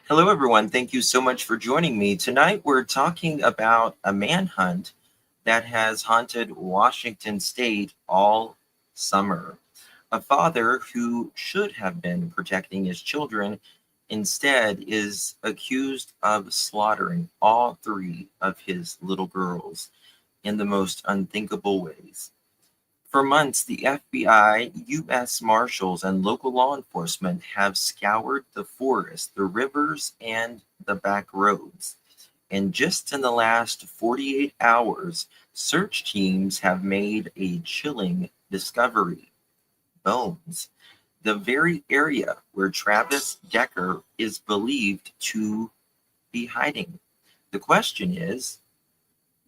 Hello, everyone. Thank you so much for joining me. Tonight, we're talking about a manhunt that has haunted Washington State all summer. A father who should have been protecting his children instead is accused of slaughtering all three of his little girls in the most unthinkable ways. For months, the FBI, U.S. Marshals, and local law enforcement have scoured the forest, the rivers, and the back roads. And just in the last 48 hours, search teams have made a chilling discovery: bones. The very area where Travis Decker is believed to be hiding. The question is,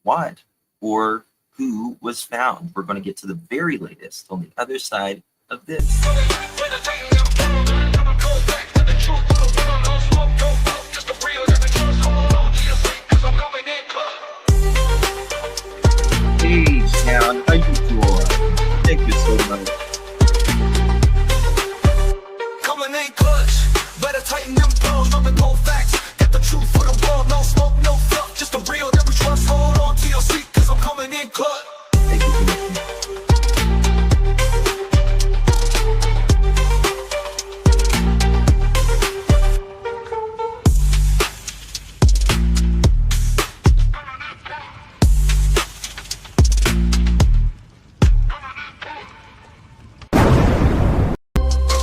what or who was found? We're going to get to the very latest on the other side of this. Hey, town, how you doing? Thank you so much. Coming in clutch, better tighten them pearls, dropping cold facts. Get the truth for the world, no smoke, no fluff, just the real that we trust. Hold on to your seat, cause I'm coming in clutch. Thank you so much.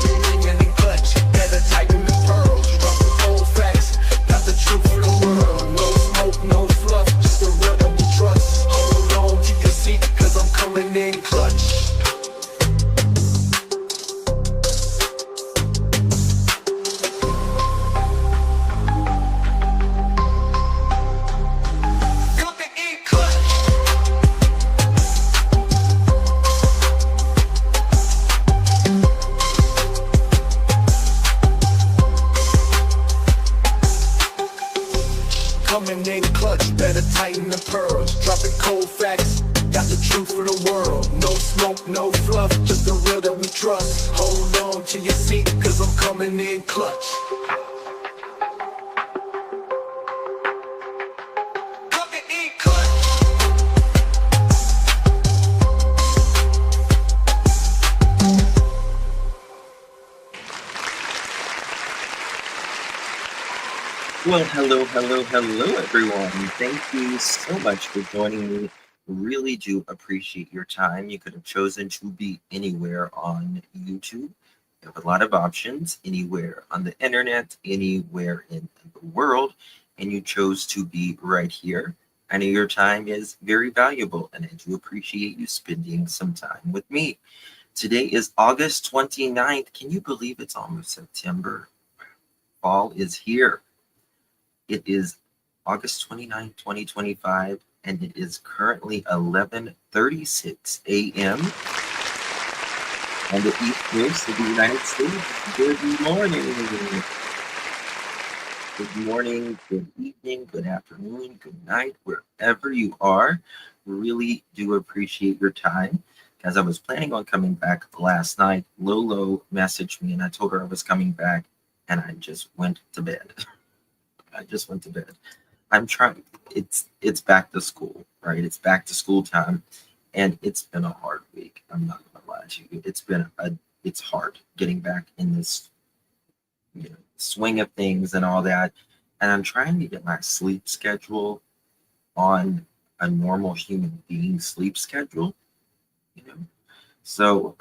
Coming in clutch, better tighten them pearls, dropping cold facts. Got the truth for the world, no smoke, no fluff, just the real that we trust. Hold on to your seat, cause I'm coming in clutch. Coming in clutch. Coming in clutch, better tighten the pearls, dropping cold facts. Got the truth for the world, no smoke, no fluff, just the real that we trust. Hold on to your seat, cause I'm coming in clutch. Coming in clutch. Well, hello, everyone. Thank you so much for joining me. Really do appreciate your time. You could have chosen to be anywhere on YouTube. You have a lot of options, anywhere on the internet, anywhere in the world, and you chose to be right here. I know your time is very valuable, and I do appreciate you spending some time with me. Today is August 29th. Can you believe it's almost September? Fall is here. It is August 29th, 2025, and it is currently 11:36 a.m. on the East Coast of the United States. Good morning. Good morning, good evening, good afternoon, good night, wherever you are. Really do appreciate your time. As I was planning on coming back last night, Lolo messaged me and I told her I was coming back, and I just went to bed. I just went to bed. I'm trying. It's back to school, right? It's back to school time, and it's been a hard week. I'm not gonna lie to you. It's hard getting back in this, swing of things and all that. And I'm trying to get my sleep schedule on a normal human being sleep schedule, you know. So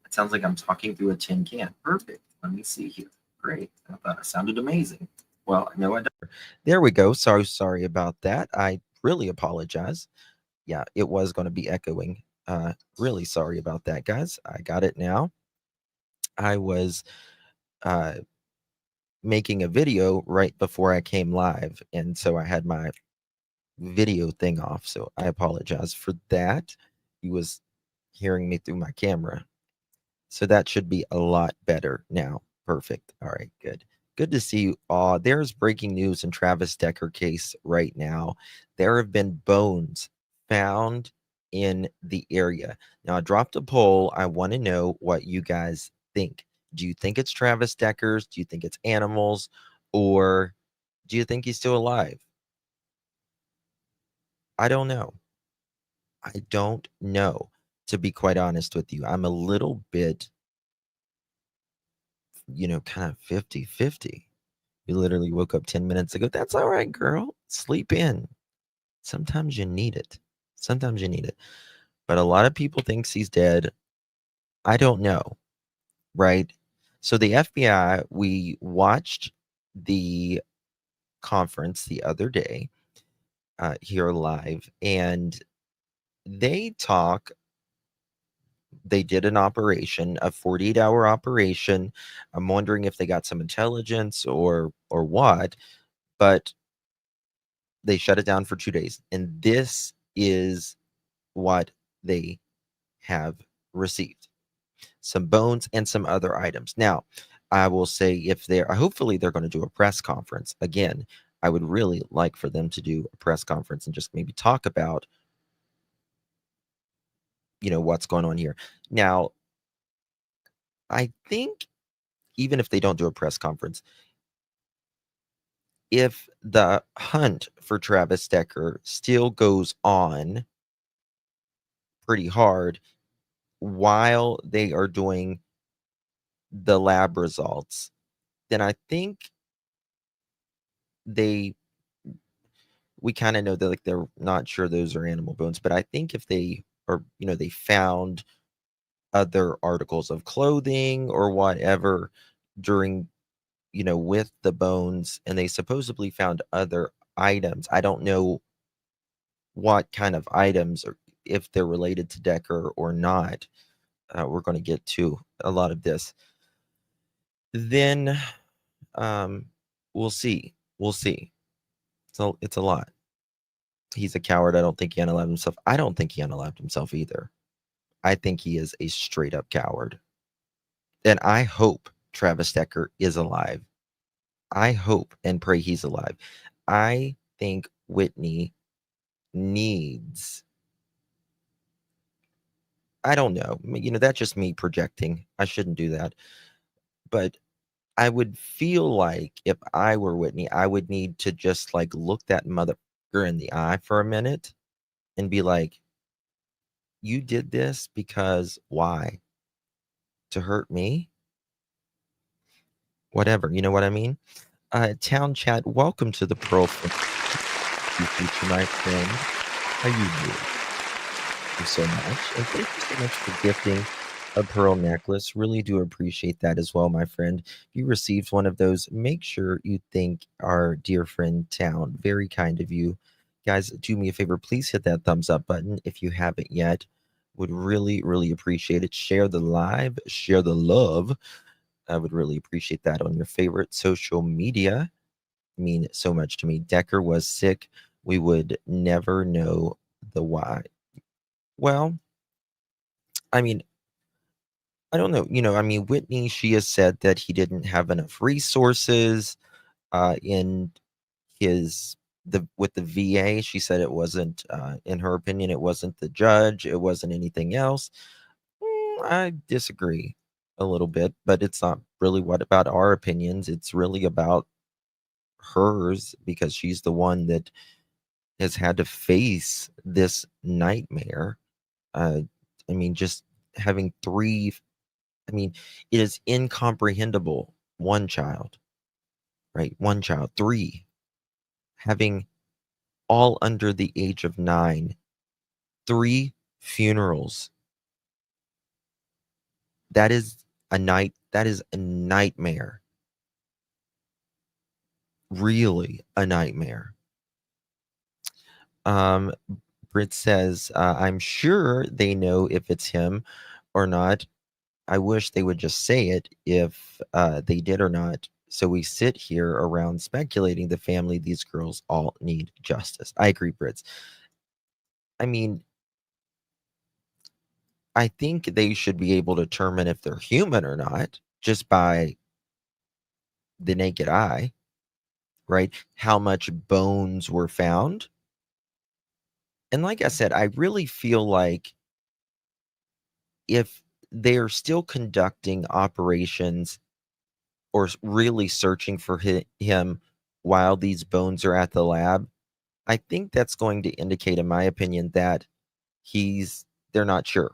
it sounds like I'm talking through a tin can. Perfect. Let me see here. Great. I thought it sounded amazing. Well, no, I don't. There we go. Sorry about that. I really apologize. Yeah, it was going to be echoing. Really sorry about that, guys. I got it now. I was uh, making a video right before I came live, and so I had my video thing off. So I apologize for that. He was hearing me through my camera. So that should be a lot better now. Perfect. All right, good. Good to see you. There's breaking news in Travis Decker case right now. There have been bones found in the area. Now, I dropped a poll. I want to know what you guys think. Do you think it's Travis Decker's? Do you think it's animals? Or do you think he's still alive? I don't know. I don't know, to be quite honest with you. I'm a little bit, kind of 50-50. You literally woke up 10 minutes ago. That's all right, girl. Sleep in. Sometimes you need it. Sometimes you need it. But a lot of people thinks he's dead. I don't know, right? So the FBI, we watched the conference the other day here live, and they did an operation, a 48-hour operation. I'm wondering if they got some intelligence or what, but they shut it down for 2 days. And this is what they have received: some bones and some other items. Now, I will say, hopefully they're going to do a press conference. Again, I would really like for them to do a press conference and just maybe talk about, what's going on here. Now, I think even if they don't do a press conference, if the hunt for Travis Decker still goes on pretty hard while they are doing the lab results, then I think we kind of know that, like, they're not sure those are animal bones, but I think if they are, they found other articles of clothing or whatever during, with the bones, and they supposedly found other items. I don't know what kind of items, or if they're related to Decker or not. We're going to get to a lot of this. Then we'll see. We'll see. So it's a lot. He's a coward. I don't think he unalived himself. I don't think he unalived himself either. I think he is a straight up coward. And I hope Travis Decker is alive. I hope and pray he's alive. I think Whitney needs, I don't know, that's just me projecting. I shouldn't do that. But I would feel like if I were Whitney, I would need to just like look that motherfucker in the eye for a minute and be like, you did this because why? To hurt me? Whatever, you know what I mean? Town chat, welcome to the Pearl future, my friend. How you doing? Thank you so much. And thank you so much for gifting a pearl necklace. Really do appreciate that as well, my friend. If you received one of those, make sure you thank our dear friend Town. Very kind of you. Guys, do me a favor. Please hit that thumbs up button if you haven't yet. Would really, really appreciate it. Share the live, share the love. I would really appreciate that on your favorite social media. Mean so much to me. Decker was sick. We would never know the why. Well, I mean, I don't know. Whitney, she has said that he didn't have enough resources in with the VA. She said it wasn't, in her opinion, it wasn't the judge. It wasn't anything else. I disagree a little bit, but it's not really what about our opinions. It's really about hers, because she's the one that has had to face this nightmare. Just having three, it is incomprehensible. One child, right? One child, three, having all under the age of 9, 3 funerals. That is a nightmare. Really a nightmare. Brit says, I'm sure they know if it's him or not. I wish they would just say it if they did or not. So we sit here around speculating. The family, these girls all need justice. I agree, Brits. I think they should be able to determine if they're human or not just by the naked eye, right? How much bones were found. And like I said, I really feel like if they are still conducting operations or really searching for him while these bones are at the lab, I think that's going to indicate, in my opinion, that they're not sure.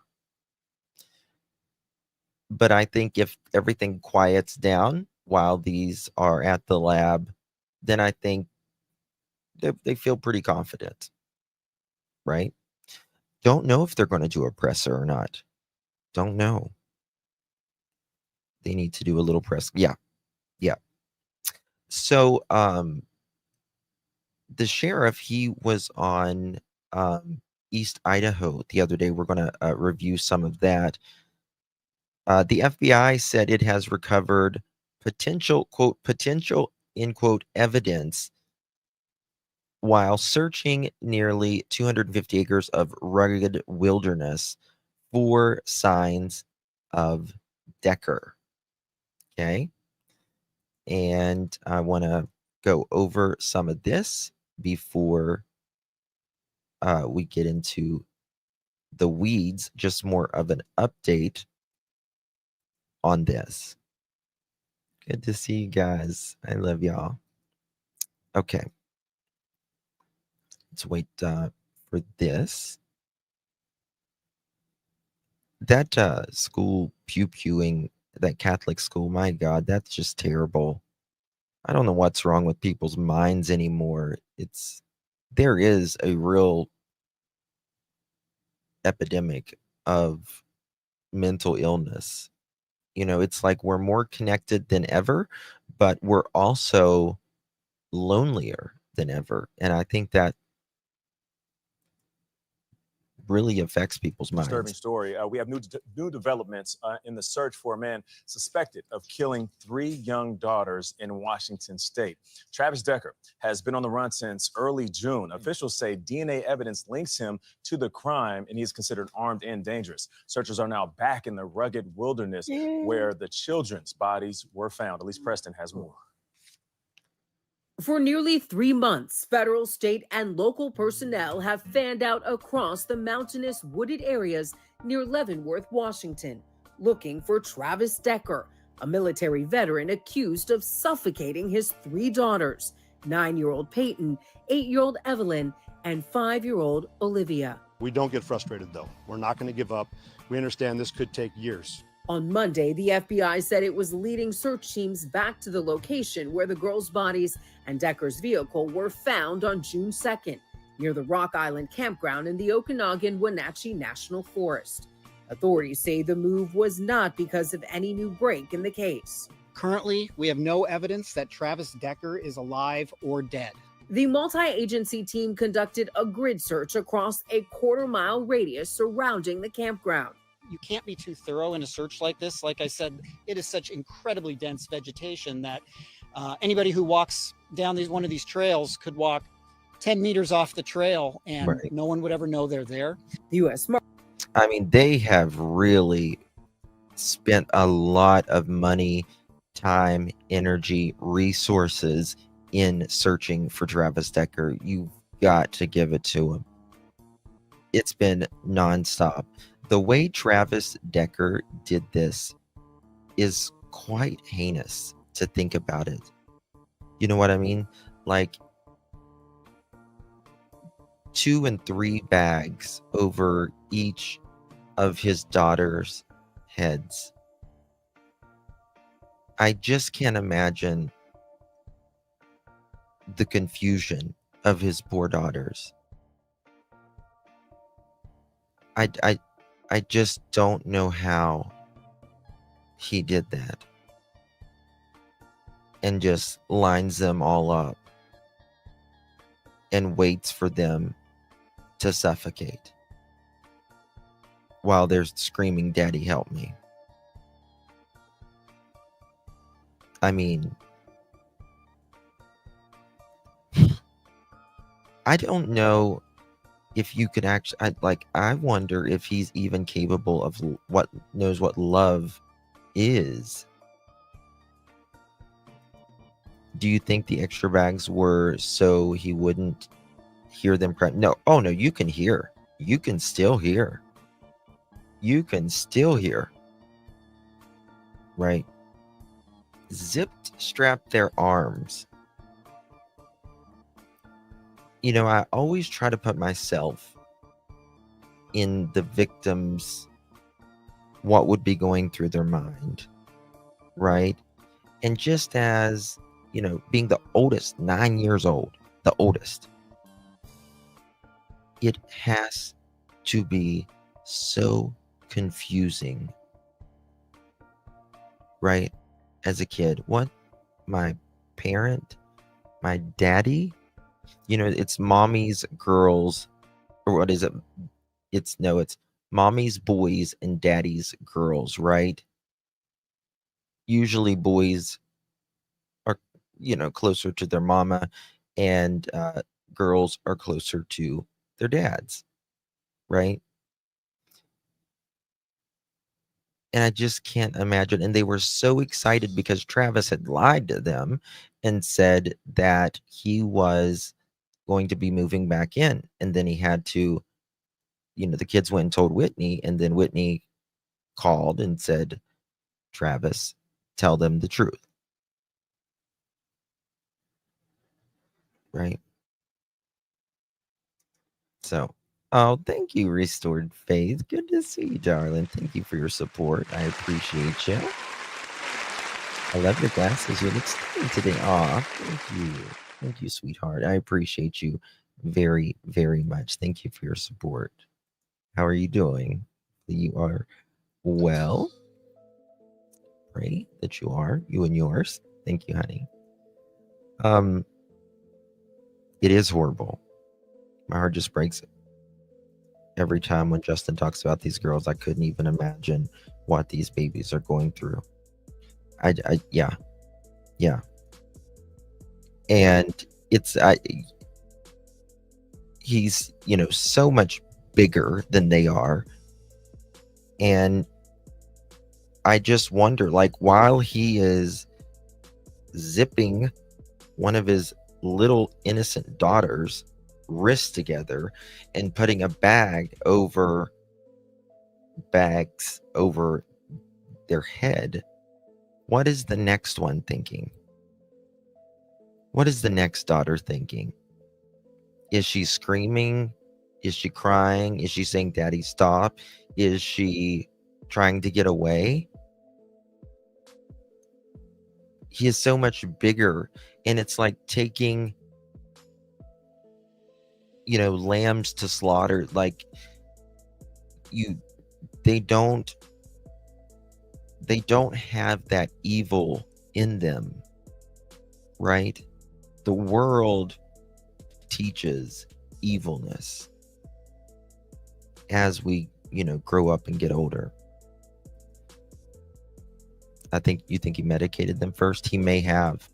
But I think if everything quiets down while these are at the lab, then I think they feel pretty confident, right? Don't know if they're going to do a presser or not. Don't know. They need to do a little press. Yeah. So, the sheriff, he was on East Idaho the other day. We're going to review some of that. The FBI said it has recovered potential, end quote, evidence while searching nearly 250 acres of rugged wilderness for signs of Decker. Okay. And I want to go over some of this before we get into the weeds, just more of an update on this. Good to see you guys. I love y'all. Okay. Let's wait for this. That school pew-pewing, that Catholic school, my God, that's just terrible. I don't know what's wrong with people's minds anymore. There is a real epidemic of mental illness. It's like we're more connected than ever, but we're also lonelier than ever. And I think that really affects people's minds. Disturbing story. We have new developments in the search for a man suspected of killing 3 young daughters in Washington state. Travis Decker has been on the run since early June. Officials say DNA evidence links him to the crime, and he is considered armed and dangerous. Searchers are now back in the rugged wilderness where the children's bodies were found. Elise Preston has more. For nearly 3 months, federal, state, and local personnel have fanned out across the mountainous wooded areas near Leavenworth, Washington, looking for Travis Decker, a military veteran accused of suffocating his 3 daughters, 9-year-old Paityn, 8-year-old Evelyn, and 5-year-old Olivia. We don't get frustrated, though. We're not going to give up. We understand this could take years. On Monday, the FBI said it was leading search teams back to the location where the girls' bodies and Decker's vehicle were found on June 2nd, near the Rock Island Campground in the Okanagan-Wenatchee National Forest. Authorities say the move was not because of any new break in the case. Currently, we have no evidence that Travis Decker is alive or dead. The multi-agency team conducted a grid search across a quarter-mile radius surrounding the campground. You can't be too thorough in a search like this. Like I said, it is such incredibly dense vegetation that anybody who walks down one of these trails could walk 10 meters off the trail and no one would ever know they're there. The U.S. I mean, they have really spent a lot of money, time, energy, resources in searching for Travis Decker. You've got to give it to him. It's been nonstop. The way Travis Decker did this is quite heinous to think about it. You know what I mean? Like 2 and 3 bags over each of his daughters' heads. I just can't imagine the confusion of his poor daughters. I just don't know how he did that. And just lines them all up and waits for them to suffocate while they're screaming, "Daddy, help me." I mean, I don't know if you could actually, I wonder if he's even capable of what love is. Do you think the extra bags were so he wouldn't hear them cry? No. Oh, no, you can hear. You can still hear. You can still hear. right? Strapped their arms. You know, I always try to put myself in the victims, what would be going through their mind, right? And just as, you know, being the oldest, 9 years old, the oldest, it has to be so confusing, right? As a kid, what? My parent, my daddy, you know, it's mommy's girls, or what is it? It's mommy's boys and daddy's girls, right? Usually boys are, you know, closer to their mama, and girls are closer to their dads, right? And I just can't imagine. And they were so excited because Travis had lied to them and said that he was going to be moving back in. And then he had to, you know, the kids went and told Whitney, and then Whitney called and said, Travis, tell them the truth. Right? So, oh, thank you, Restored Faith. Good to see you, darling. Thank you for your support. I appreciate you. I love your glasses. You look stunning today. Aw, thank you. Thank you, sweetheart. I appreciate you very, very much. Thank you for your support. How are you doing? You are well. Pray that you are, you and yours. Thank you, honey. It is horrible. My heart just breaks every time when Justin talks about these girls. I couldn't even imagine what these babies are going through. Yeah. And it's he's, you know, so much bigger than they are. And I just wonder, like, while he is zipping one of his little innocent daughters' wrists together and putting bags over their head, what is the next one thinking? What is the next daughter thinking? Is she screaming? Is she crying? Is she saying, Daddy, stop? Is she trying to get away? He is so much bigger, and it's like taking, you know, lambs to slaughter. Like, they don't have that evil in them, right? The world teaches evilness as we, you know, grow up and get older. You think he medicated them first? He may have.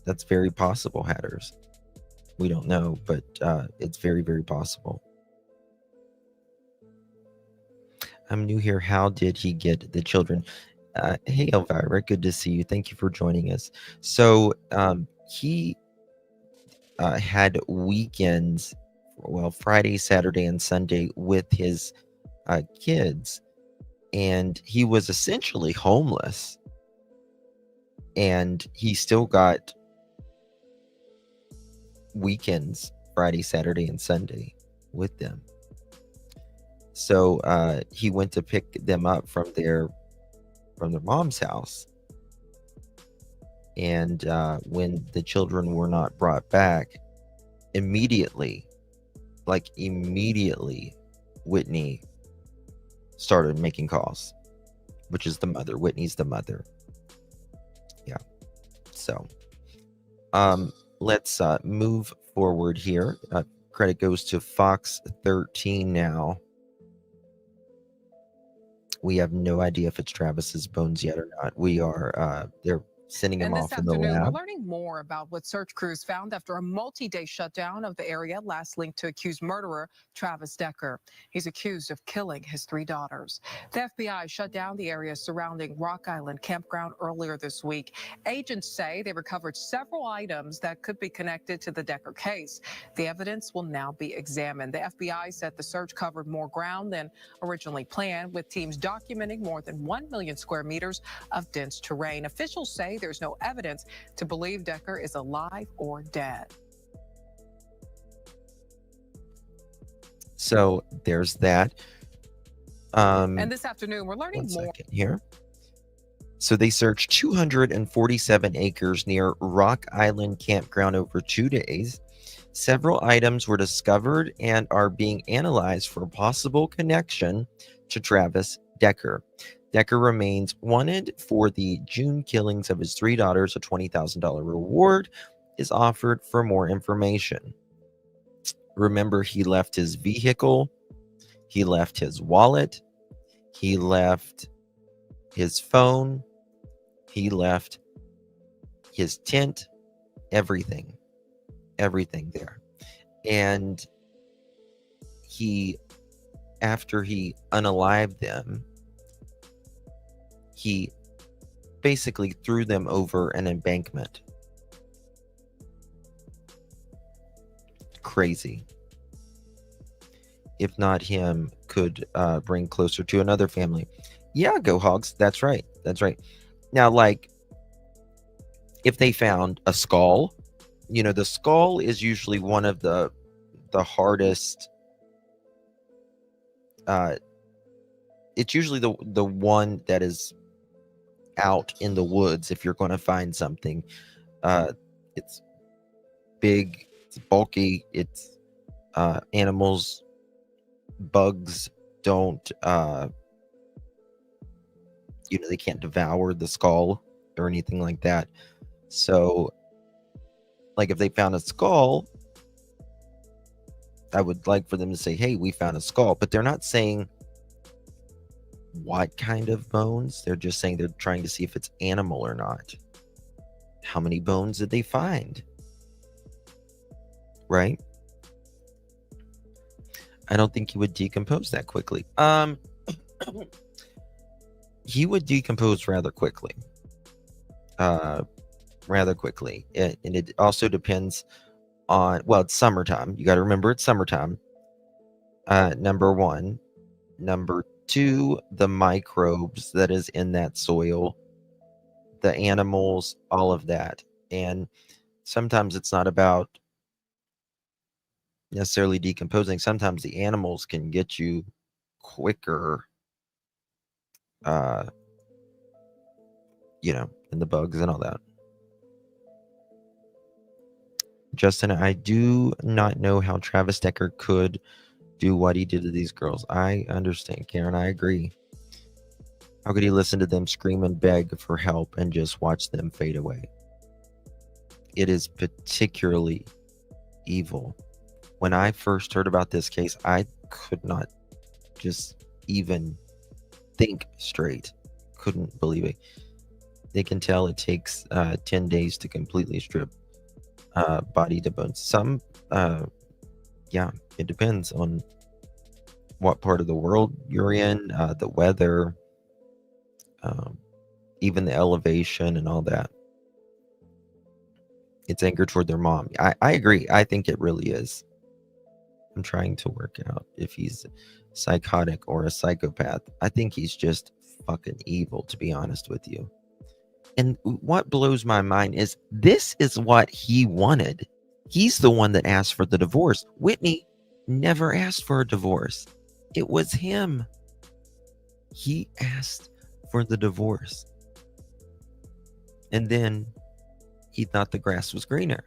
That's very possible, Hatters. We don't know, but it's very, very possible. I'm new here. How did he get the children? Hey, Elvira, good to see you. Thank you for joining us. So he had weekends, well, Friday, Saturday, and Sunday with his kids, and he was essentially homeless. And he still got weekends, Friday, Saturday, and Sunday with them. So he went to pick them up from their mom's house. And when the children were not brought back, immediately, Whitney started making calls, which is the mother. Whitney's the mother. Yeah. So let's move forward here. Credit goes to Fox 13 now. We have no idea if it's Travis's bones yet or not. We are they're sending him And this off in the afternoon, we're lab. learning more about what search crews found after a multi-day shutdown of the area, last linked to accused murderer Travis Decker. He's accused of killing his 3 daughters. The FBI shut down the area surrounding Rock Island Campground earlier this week. Agents say they recovered several items that could be connected to the Decker case. The evidence will now be examined. The FBI said the search covered more ground than originally planned, with teams documenting more than 1 million square meters of dense terrain. Officials say there's no evidence to believe Decker is alive or dead. So there's that. And this afternoon, we're learning One more. second here. So they searched 247 acres near Rock Island Campground over 2 days. Several items were discovered and are being analyzed for possible connection to Travis Decker. Decker remains wanted for the June killings of his 3 daughters. A $20,000 reward is offered for more information. Remember, he left his vehicle, he left his wallet, he left his phone, he left his tent, everything there. And after he unalived them, he basically threw them over an embankment. Crazy. If not him, could bring closer to another family. Yeah, go Hogs. That's right. Now, like, if they found a skull, the skull is usually one of the hardest. It's usually the one that is out in the woods if you're going to find something. It's big, it's bulky, it's animals, bugs don't they can't devour the skull or anything like that. So, like, if they found a skull, I would like for them to say, hey, we found a skull, but they're not saying what kind of bones. They're just saying they're trying to see if it's animal or not. How many bones did they find? Right? I don't think he would decompose that quickly. He would decompose rather quickly. And it also depends on, well, it's summertime. You got to remember it's summertime. Number one. Number two, the microbes that is in that soil, the animals, all of that. And sometimes it's not about necessarily decomposing. Sometimes the animals can get you quicker, and the bugs and all that. Justin, I do not know how Travis Decker could do what he did to these girls. I understand, Karen. I agree. How could he listen to them scream and beg for help and just watch them fade away? It is particularly evil. When I first heard about this case, I could not just even think straight. Couldn't believe it. They can tell it takes 10 days to completely strip body to bones. Some, it depends on what part of the world you're in, the weather, even the elevation and all that. It's anger toward their mom. I agree. I think it really is. I'm trying to work out if he's psychotic or a psychopath. I think he's just fucking evil, to be honest with you. And what blows my mind is this is what he wanted. He's the one that asked for the divorce. Whitney never asked for a divorce. It was him. He asked for the divorce. And then he thought the grass was greener.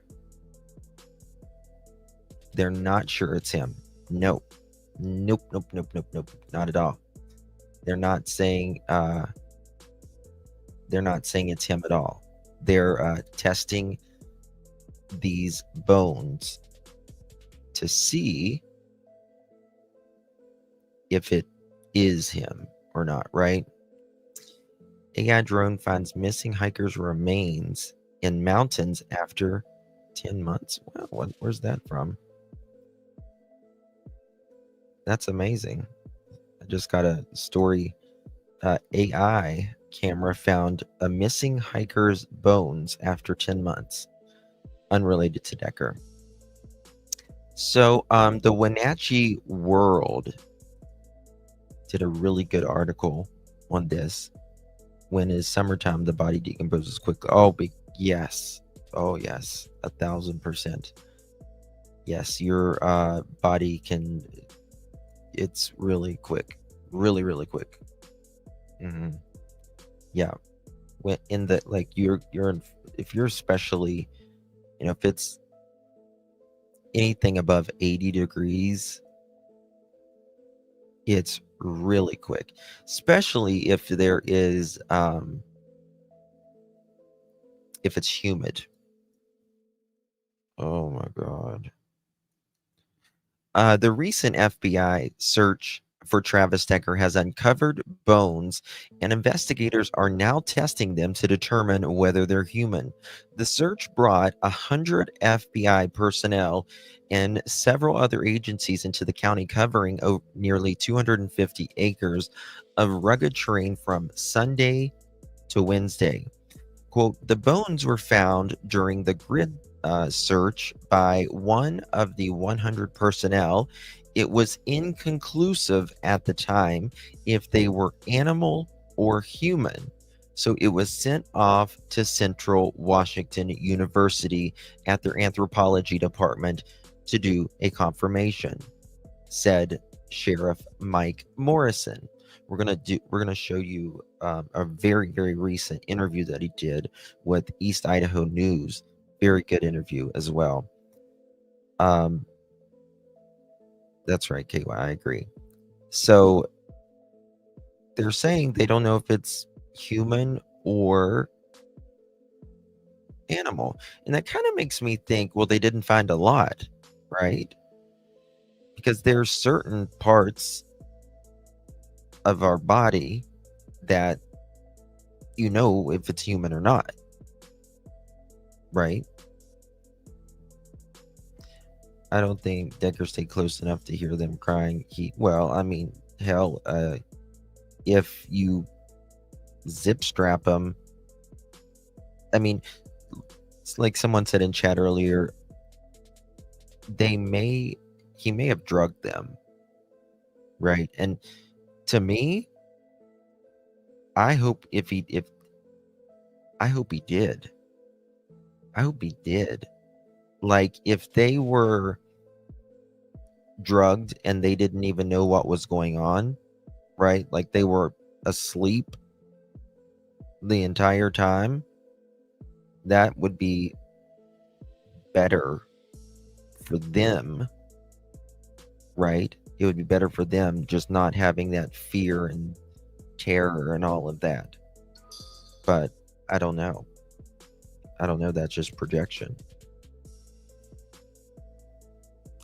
They're not sure it's him. Nope. Not at all. They're not saying it's him at all. They're testing these bones to see if it is him or not, right? AI drone finds missing hiker's remains in mountains after 10 months. Well, where's that from? That's amazing. I just got a story. AI camera found a missing hiker's bones after 10 months, unrelated to Decker. So, the Wenatchee World did a really good article on this. When is summertime, the body decomposes quickly. Oh, yes. Oh, yes. 1,000%. Yes, your body can. It's really quick. Really, really quick. Yeah. When in the like you're in, if you're especially, if it's anything above 80 degrees, it's really quick, especially if there is if it's humid. Oh my god. The recent FBI search for Travis Decker has uncovered bones, and investigators are now testing them to determine whether they're human. The search brought 100 FBI personnel and several other agencies into the county, covering nearly 250 acres of rugged terrain from Sunday to Wednesday. Quote, the bones were found during the grid search by one of the 100 personnel. It was inconclusive at the time if they were animal or human. So it was sent off to Central Washington University at their anthropology department to do a confirmation, said Sheriff Mike Morrison. We're gonna show you a very, very recent interview that he did with East Idaho News. Very good interview as well. That's right, KY, I agree. So they're saying they don't know if it's human or animal. And that kind of makes me think, well, they didn't find a lot, right? Because there's certain parts of our body that if it's human or not, right? I don't think Decker stayed close enough to hear them crying. Hell, if you zip strap them, it's like someone said in chat earlier, he may have drugged them, right? And to me, I hope he did. I hope he did. Like, if they were drugged and they didn't even know what was going on, right? Like they were asleep the entire time, that would be better for them, right? It would be better for them just not having that fear and terror and all of that. But I don't know. That's just projection.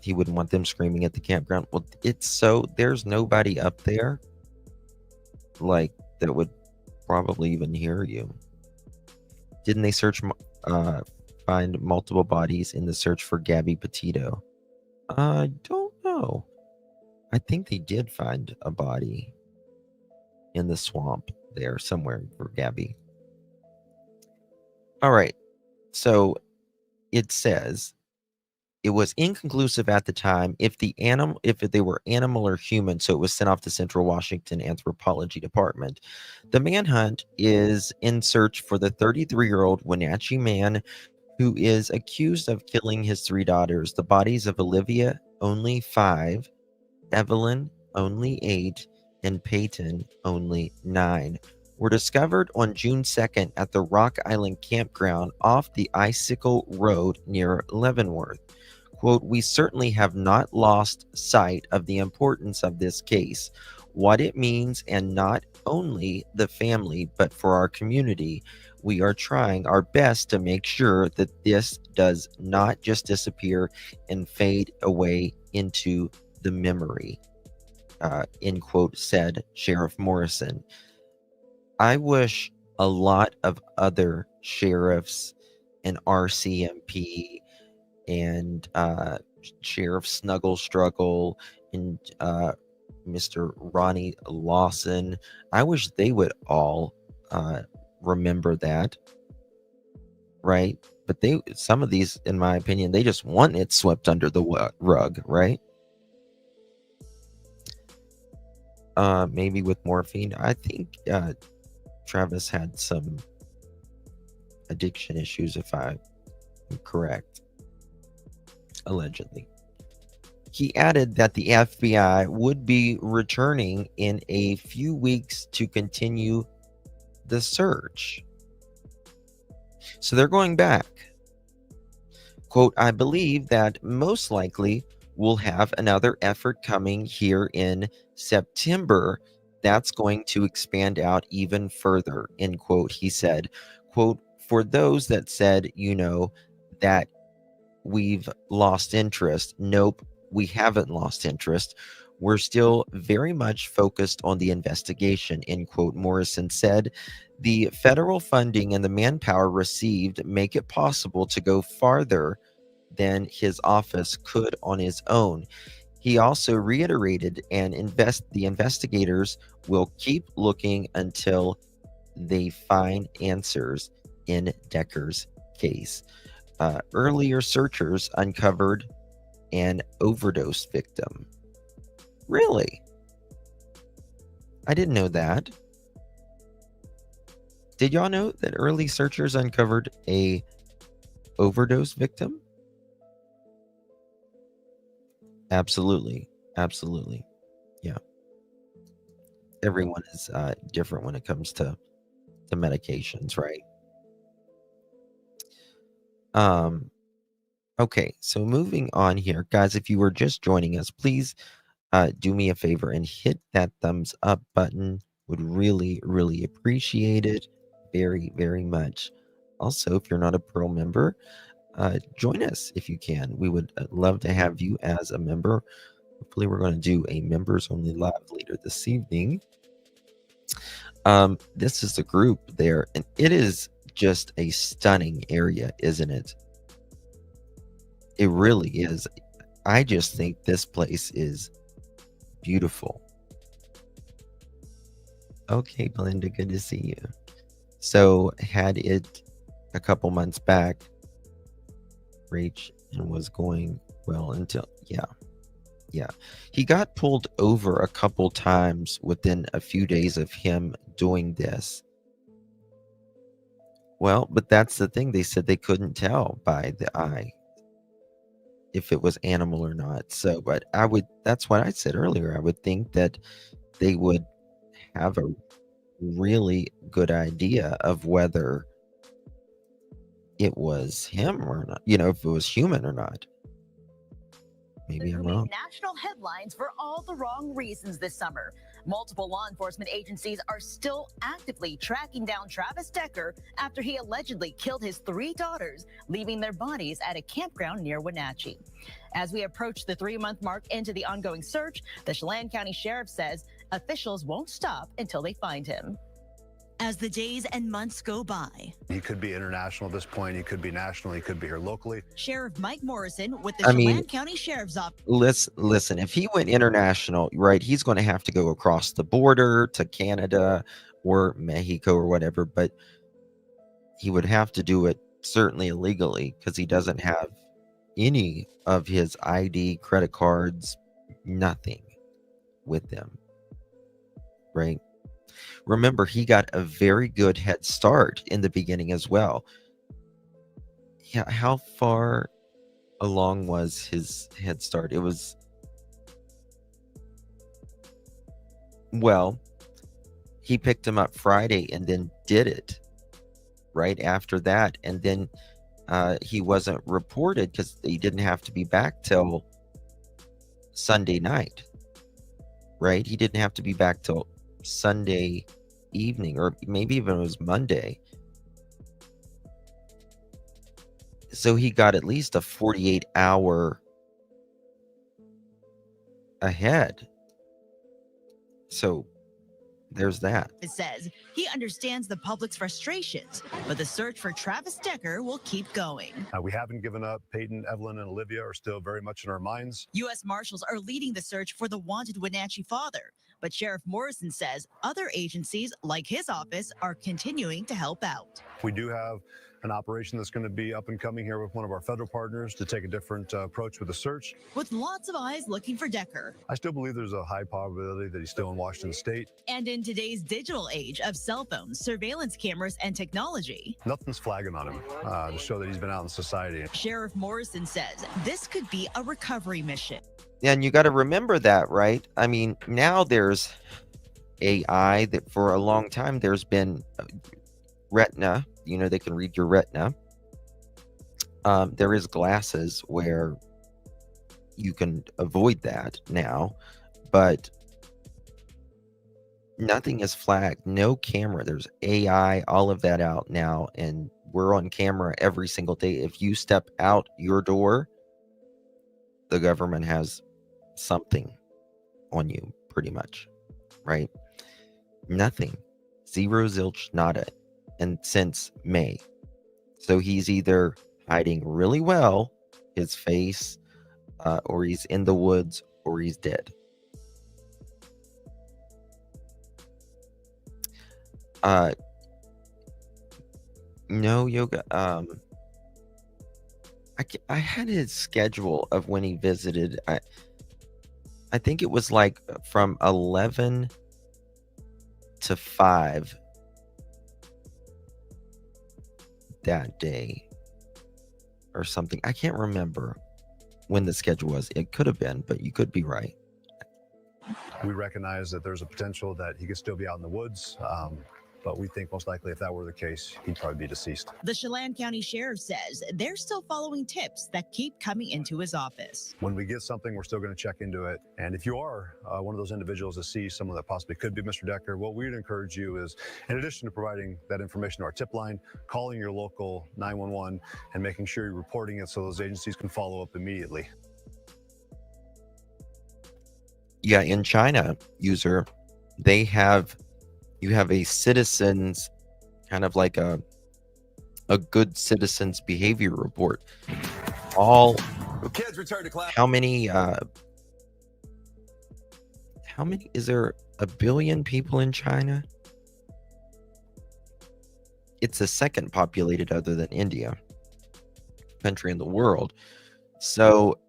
He wouldn't want them screaming at the campground. Well, there's nobody up there like that would probably even hear you. Didn't they find multiple bodies in the search for Gabby Petito? I don't know. I think they did find a body in the swamp there somewhere for Gabby. All right. So it says it was inconclusive at the time if they were animal or human, so it was sent off to Central Washington Anthropology Department. The manhunt is in search for the 33-year-old Wenatchee man who is accused of killing his 3 daughters. The bodies of Olivia, only 5, Evelyn, only 8, and Paityn, only 9, were discovered on June 2nd at the Rock Island Campground off the Icicle Road near Leavenworth. Quote, we certainly have not lost sight of the importance of this case, what it means, and not only the family, but for our community. We are trying our best to make sure that this does not just disappear and fade away into the memory, end quote, said Sheriff Morrison. I wish a lot of other sheriffs and RCMP and Sheriff Snuggle Struggle and Mr. Ronnie Lawson. I wish they would all remember that, right? But some of these, in my opinion, they just want it swept under the rug, right? Maybe with morphine. I think Travis had some addiction issues, if I'm correct, allegedly. He added that the FBI would be returning in a few weeks to continue the search. So they're going back. Quote, I believe that most likely we'll have another effort coming here in September that's going to expand out even further, end quote, he said. Quote, for those that said, that we've lost interest, nope, we haven't lost interest. We're still very much focused on the investigation, end quote, Morrison said. The federal funding and the manpower received make it possible to go farther than his office could on his own. He also reiterated the investigators will keep looking until they find answers in Decker's case. Earlier searchers uncovered an overdose victim. Really? I didn't know that. Did y'all know that early searchers uncovered a overdose victim? Absolutely. Yeah. Everyone is different when it comes to the medications, right? Okay, so moving on here, guys, if you were just joining us, please do me a favor and hit that thumbs up button. Would really, really appreciate it very, very much. Also, if you're not a Pearl member, join us if you can. We would love to have you as a member. Hopefully, we're going to do a members only live later this evening. This is the group there, and it is just a stunning area, isn't it? It really is. I just think this place is beautiful. Okay, Belinda, good to see you. So had it a couple months back, Rach, and was going well until, yeah. He got pulled over a couple times within a few days of him doing this. Well, but that's the thing. They said they couldn't tell by the eye if it was animal or not. So, but that's what I said earlier. I would think that they would have a really good idea of whether it was him or not, if it was human or not. Maybe I'm wrong. National headlines for all the wrong reasons this summer. Multiple law enforcement agencies are still actively tracking down Travis Decker after he allegedly killed his 3 daughters, leaving their bodies at a campground near Wenatchee. As we approach the 3-month mark into the ongoing search, the Chelan County Sheriff says officials won't stop until they find him. As the days and months go by, He could be international at this point. He could be national. He could be here locally. Sheriff Mike Morrison with the Chelan County Sheriff's Office. Listen, if he went international, right, he's going to have to go across the border to Canada or Mexico or whatever, but he would have to do it certainly illegally because he doesn't have any of his ID, credit cards, nothing with them, right? Remember, he got a very good head start in the beginning as well. Yeah, how far along was his head start? It was, well, he picked him up Friday and then did it right after that. And then he wasn't reported because he didn't have to be back till Sunday night, right? He didn't have to be back till Sunday evening, or maybe even it was Monday. So he got at least a 48-hour ahead. So there's that. It says he understands the public's frustrations, but the search for Travis Decker will keep going. We haven't given up. Paityn, Evelyn, and Olivia are still very much in our minds. U.S. Marshals are leading the search for the wanted Wenatchee father, but Sheriff Morrison says other agencies, like his office, are continuing to help out. We do have an operation that's going to be up and coming here with one of our federal partners to take a different approach with the search. With lots of eyes looking for Decker. I still believe there's a high probability that he's still in Washington State. And in today's digital age of cell phones, surveillance cameras, and technology, nothing's flagging on him to show that he's been out in society. Sheriff Morrison says this could be a recovery mission. And you got to remember that, right? I mean, now there's AI that for a long time there's been retina. You know, they can read your retina. There is glasses where you can avoid that now, but nothing is flagged. No camera. There's AI, all of that out now, and we're on camera every single day. If you step out your door, the government has something on you, pretty much, right? Nothing. Zero, zilch, nada. And since May. So he's either hiding really well his face, or he's in the woods, or he's dead. No, Yoga. I had his schedule of when he visited. I think it was like from 11 to 5 that day or something. I can't remember when the schedule was. It could have been, but you could be right. We recognize that there's a potential that he could still be out in the woods, but we think most likely if that were the case, he'd probably be deceased. The Chelan County Sheriff says they're still following tips that keep coming into his office. When we get something, we're still going to check into it. And if you are one of those individuals that sees someone that possibly could be Mr. Decker, what we'd encourage you is, in addition to providing that information to our tip line, calling your local 911 and making sure you're reporting it so those agencies can follow up immediately. Yeah, in China, user, you have a citizen's kind of like a good citizen's behavior report. All Kids return to class. how many is there? 1 billion people in China? It's the second populated other than India country in the world. So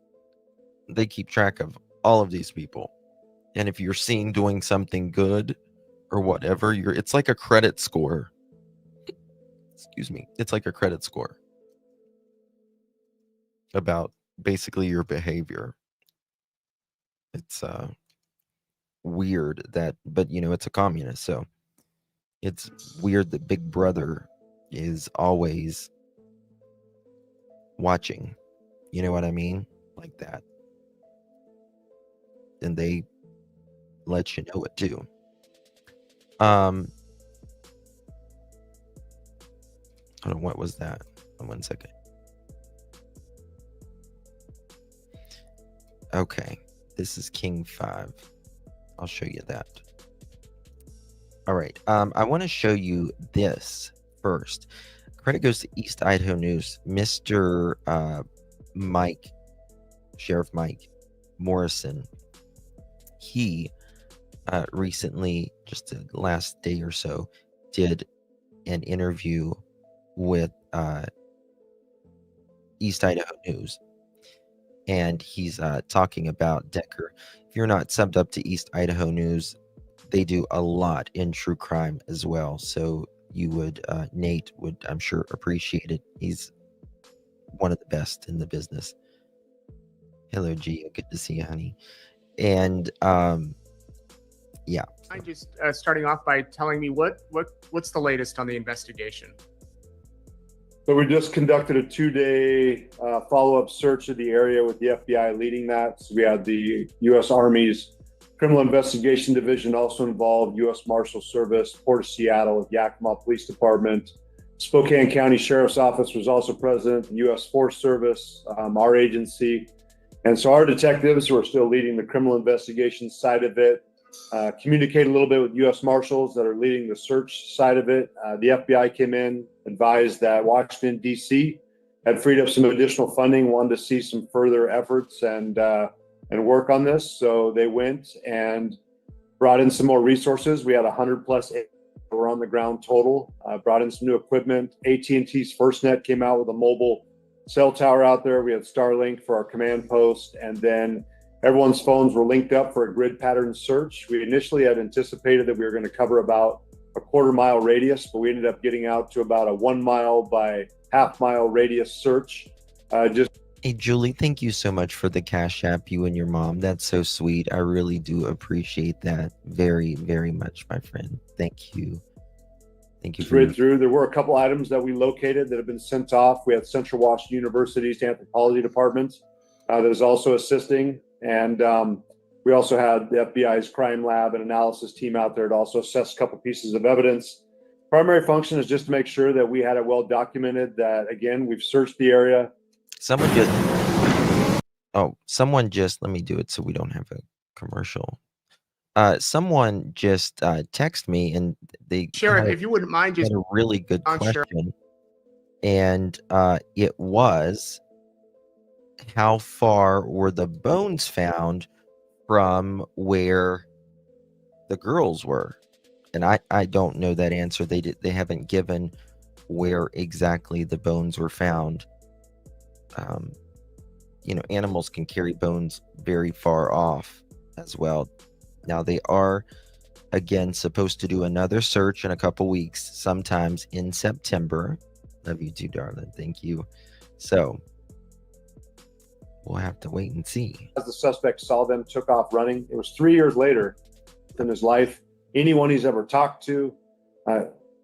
they keep track of all of these people. And if you're seen doing something good or whatever, it's like a credit score. Excuse me. It's like a credit score about basically your behavior. It's weird that, but you know, it's a communist, so it's weird that Big Brother is always watching. You know what I mean? Like that. And they let you know it too. Hold on, what was that? 1 second. Okay, this is King 5. I'll show you that. All right, I want to show you this first. Credit goes to East Idaho News. Mr. Sheriff Mike Morrison. He recently, just the last day or so, did an interview with East Idaho News, and he's talking about Decker. If you're not subbed up to East Idaho News, they do a lot in true crime as well, so you would Nate would, I'm sure, appreciate it. He's one of the best in the business. Hello, Gia, good to see you, honey. And yeah, I'm just starting off by telling me what's the latest on the investigation. So we just conducted a 2-day follow-up search of the area with the FBI leading that. So we had the U.S. Army's Criminal Investigation Division also involved, U.S. Marshals Service, Port of Seattle, Yakima Police Department, Spokane County Sheriff's Office was also present, the U.S. Forest Service, our agency. And so our detectives who are still leading the criminal investigation side of it communicate a little bit with U.S. Marshals that are leading the search side of it. The FBI came in, advised that Washington, D.C. had freed up some additional funding, wanted to see some further efforts and work on this. So they went and brought in some more resources. We had 100 plus were on the ground total. Brought in some new equipment. AT&T's FirstNet came out with a mobile cell tower out there. We had Starlink for our command post, and then everyone's phones were linked up for a grid pattern search. We initially had anticipated that we were going to cover about a quarter-mile radius, but we ended up getting out to about a 1 mile by half-mile radius search. Hey, Julie, thank you so much for the Cash App, you and your mom. That's so sweet. I really do appreciate that very, very much, my friend. Thank you. Thank you. Read through. There were a couple items that we located that have been sent off. We had Central Washington University's anthropology department that is also assisting. And we also had the FBI's crime lab and analysis team out there to also assess a couple pieces of evidence. Primary function is just to make sure that we had it well documented, that, again, we've searched the area. Someone just, let me do it so we don't have a commercial. Someone just texted me, and they Sheriff, if you wouldn't mind, just had a really good question. Sheriff. And it was, how far were the bones found from where the girls were? And I don't know that answer. They haven't given where exactly the bones were found. Animals can carry bones very far off as well. Now, they are, again, supposed to do another search in a couple weeks, sometimes in September. Love you too, darling. Thank you. So we'll have to wait and see. As the suspect saw them, took off running. It was 3 years later in his life. Anyone he's ever talked to,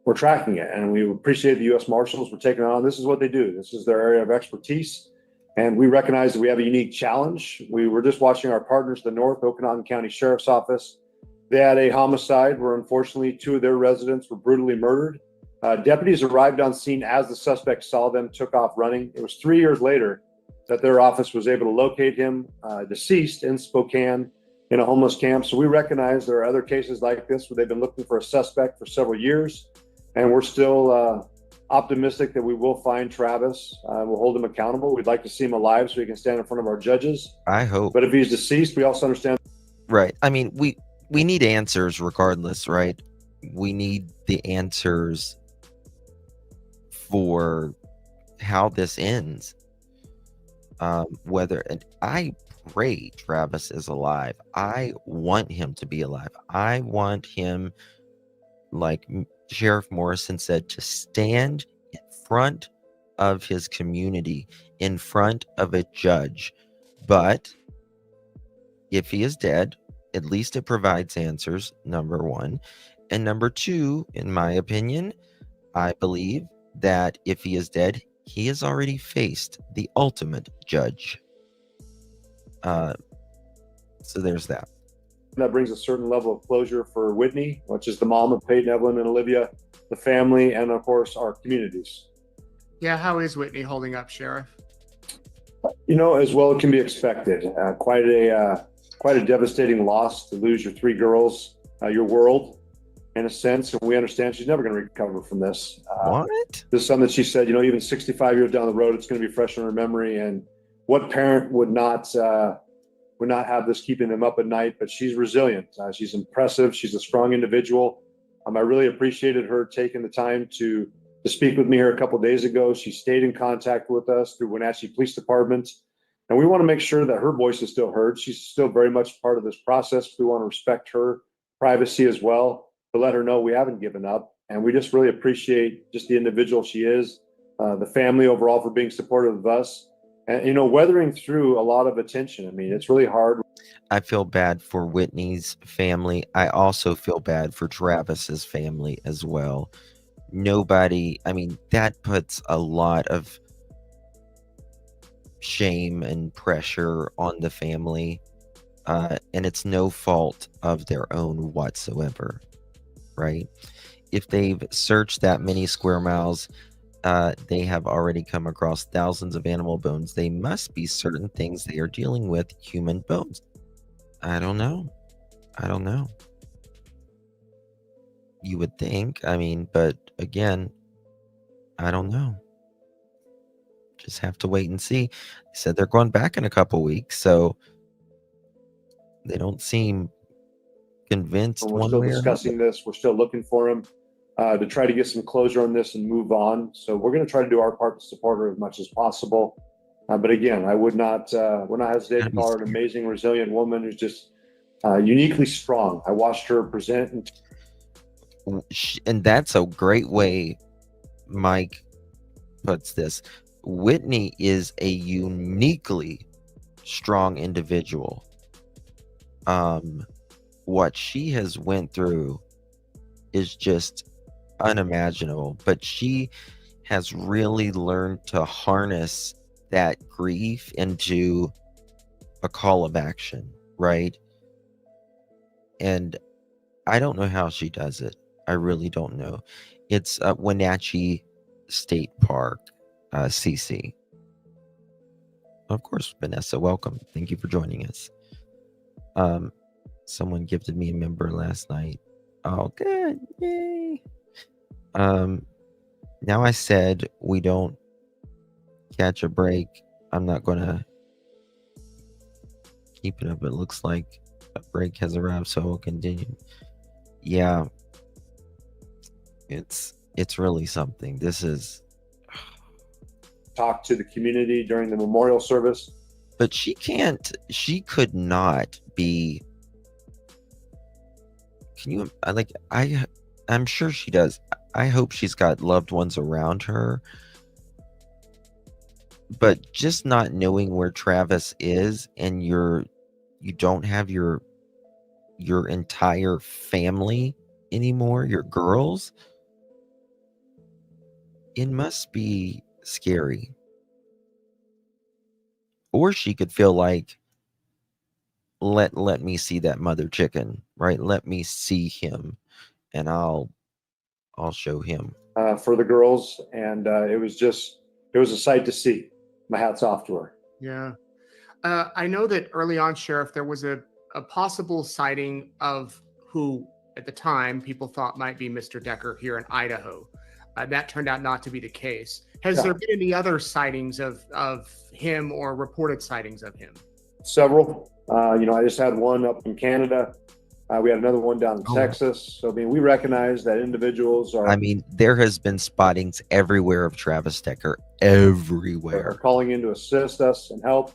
we're tracking it. And we appreciate the U.S. Marshals for taking it on. This is what they do. This is their area of expertise. And we recognize that we have a unique challenge. We were just watching our partners to the north, Okanagan County Sheriff's Office. They had a homicide where, unfortunately, 2 of their residents were brutally murdered. Deputies arrived on scene as the suspect saw them, took off running. It was 3 years later that their office was able to locate him, deceased in Spokane in a homeless camp. So we recognize there are other cases like this where they've been looking for a suspect for several years. And we're still optimistic that we will find Travis. We'll hold him accountable. We'd like to see him alive so he can stand in front of our judges. I hope. But if he's deceased, we also understand. Right. I mean, we need answers regardless, right? We need the answers for how this ends. And I pray Travis is alive. I want him to be alive. I want him, like Sheriff Morrison said, to stand in front of his community, in front of a judge. But if he is dead, at least it provides answers, number one. And number two, in my opinion, I believe that if he is dead, he has already faced the ultimate judge. So there's that. That brings a certain level of closure for Whitney, which is the mom of Paityn, Evelyn, and Olivia, the family, and of course our communities. Yeah, how is Whitney holding up, Sheriff? As well it can be expected. Quite a devastating loss to lose your 3 girls, your world, in a sense. And we understand she's never going to recover from this. What? This is something that she said, even 65 years down the road, it's going to be fresh in her memory. And what parent would not have this keeping them up at night? But she's resilient. She's impressive. She's a strong individual. I really appreciated her taking the time to speak with me here a couple of days ago. She stayed in contact with us through Wenatchee Police Department. And we want to make sure that her voice is still heard. She's still very much part of this process. We want to respect her privacy as well, to let her know we haven't given up. And we just really appreciate just the individual she is, the family overall for being supportive of us. And, weathering through a lot of attention. I mean, it's really hard. I feel bad for Whitney's family. I also feel bad for Travis's family as well. That puts a lot of shame and pressure on the family. And it's no fault of their own whatsoever, right? If they've searched that many square miles, they have already come across thousands of animal bones. They must be certain things they are dealing with human bones. I don't know. I don't know. You would think. I mean, but again, I don't know. Just have to wait and see. They said they're going back in a couple weeks, so they don't seem convinced We're one still way or another. discussing this. We're still looking for him to try to get some closure on this and move on. So we're going to try to do our part to support her as much as possible. But again, I would not hesitate to call her an amazing, resilient woman who's just uniquely strong. I watched her present. And that's a great way Mike puts this. Whitney is a uniquely strong individual. What she has went through is just unimaginable, but she has really learned to harness that grief into a call of action, right? And I don't know how she does it. I really don't know. It's Wenatchee State Park, CC. Of course, Vanessa, welcome. Thank you for joining us. Someone gifted me a member last night. Oh, good. Yay. Now I said we don't catch a break. I'm not going to keep it up. It looks like a break has arrived, so we'll continue. Yeah. It's really something. This is... Talk to the community during the memorial service. But she could not be... Can you, I'm sure she does. I hope she's got loved ones around her. But just not knowing where Travis is, and you don't have your entire family anymore, your girls, it must be scary. Or she could feel like, let me see that mother chicken, right? Let me see him, and I'll show him. For the girls, and it was a sight to see. My hat's off to her. Yeah. I know that early on, Sheriff, there was a possible sighting of who at the time people thought might be Mr. Decker here in Idaho. That turned out not to be the case. Has there been any other sightings of him or reported sightings of him? Several. I just had one up in Canada. We had another one down in Texas. So, I mean, we recognize that individuals are... I mean, there has been spottings everywhere of Travis Decker, everywhere. Are calling in to assist us and help.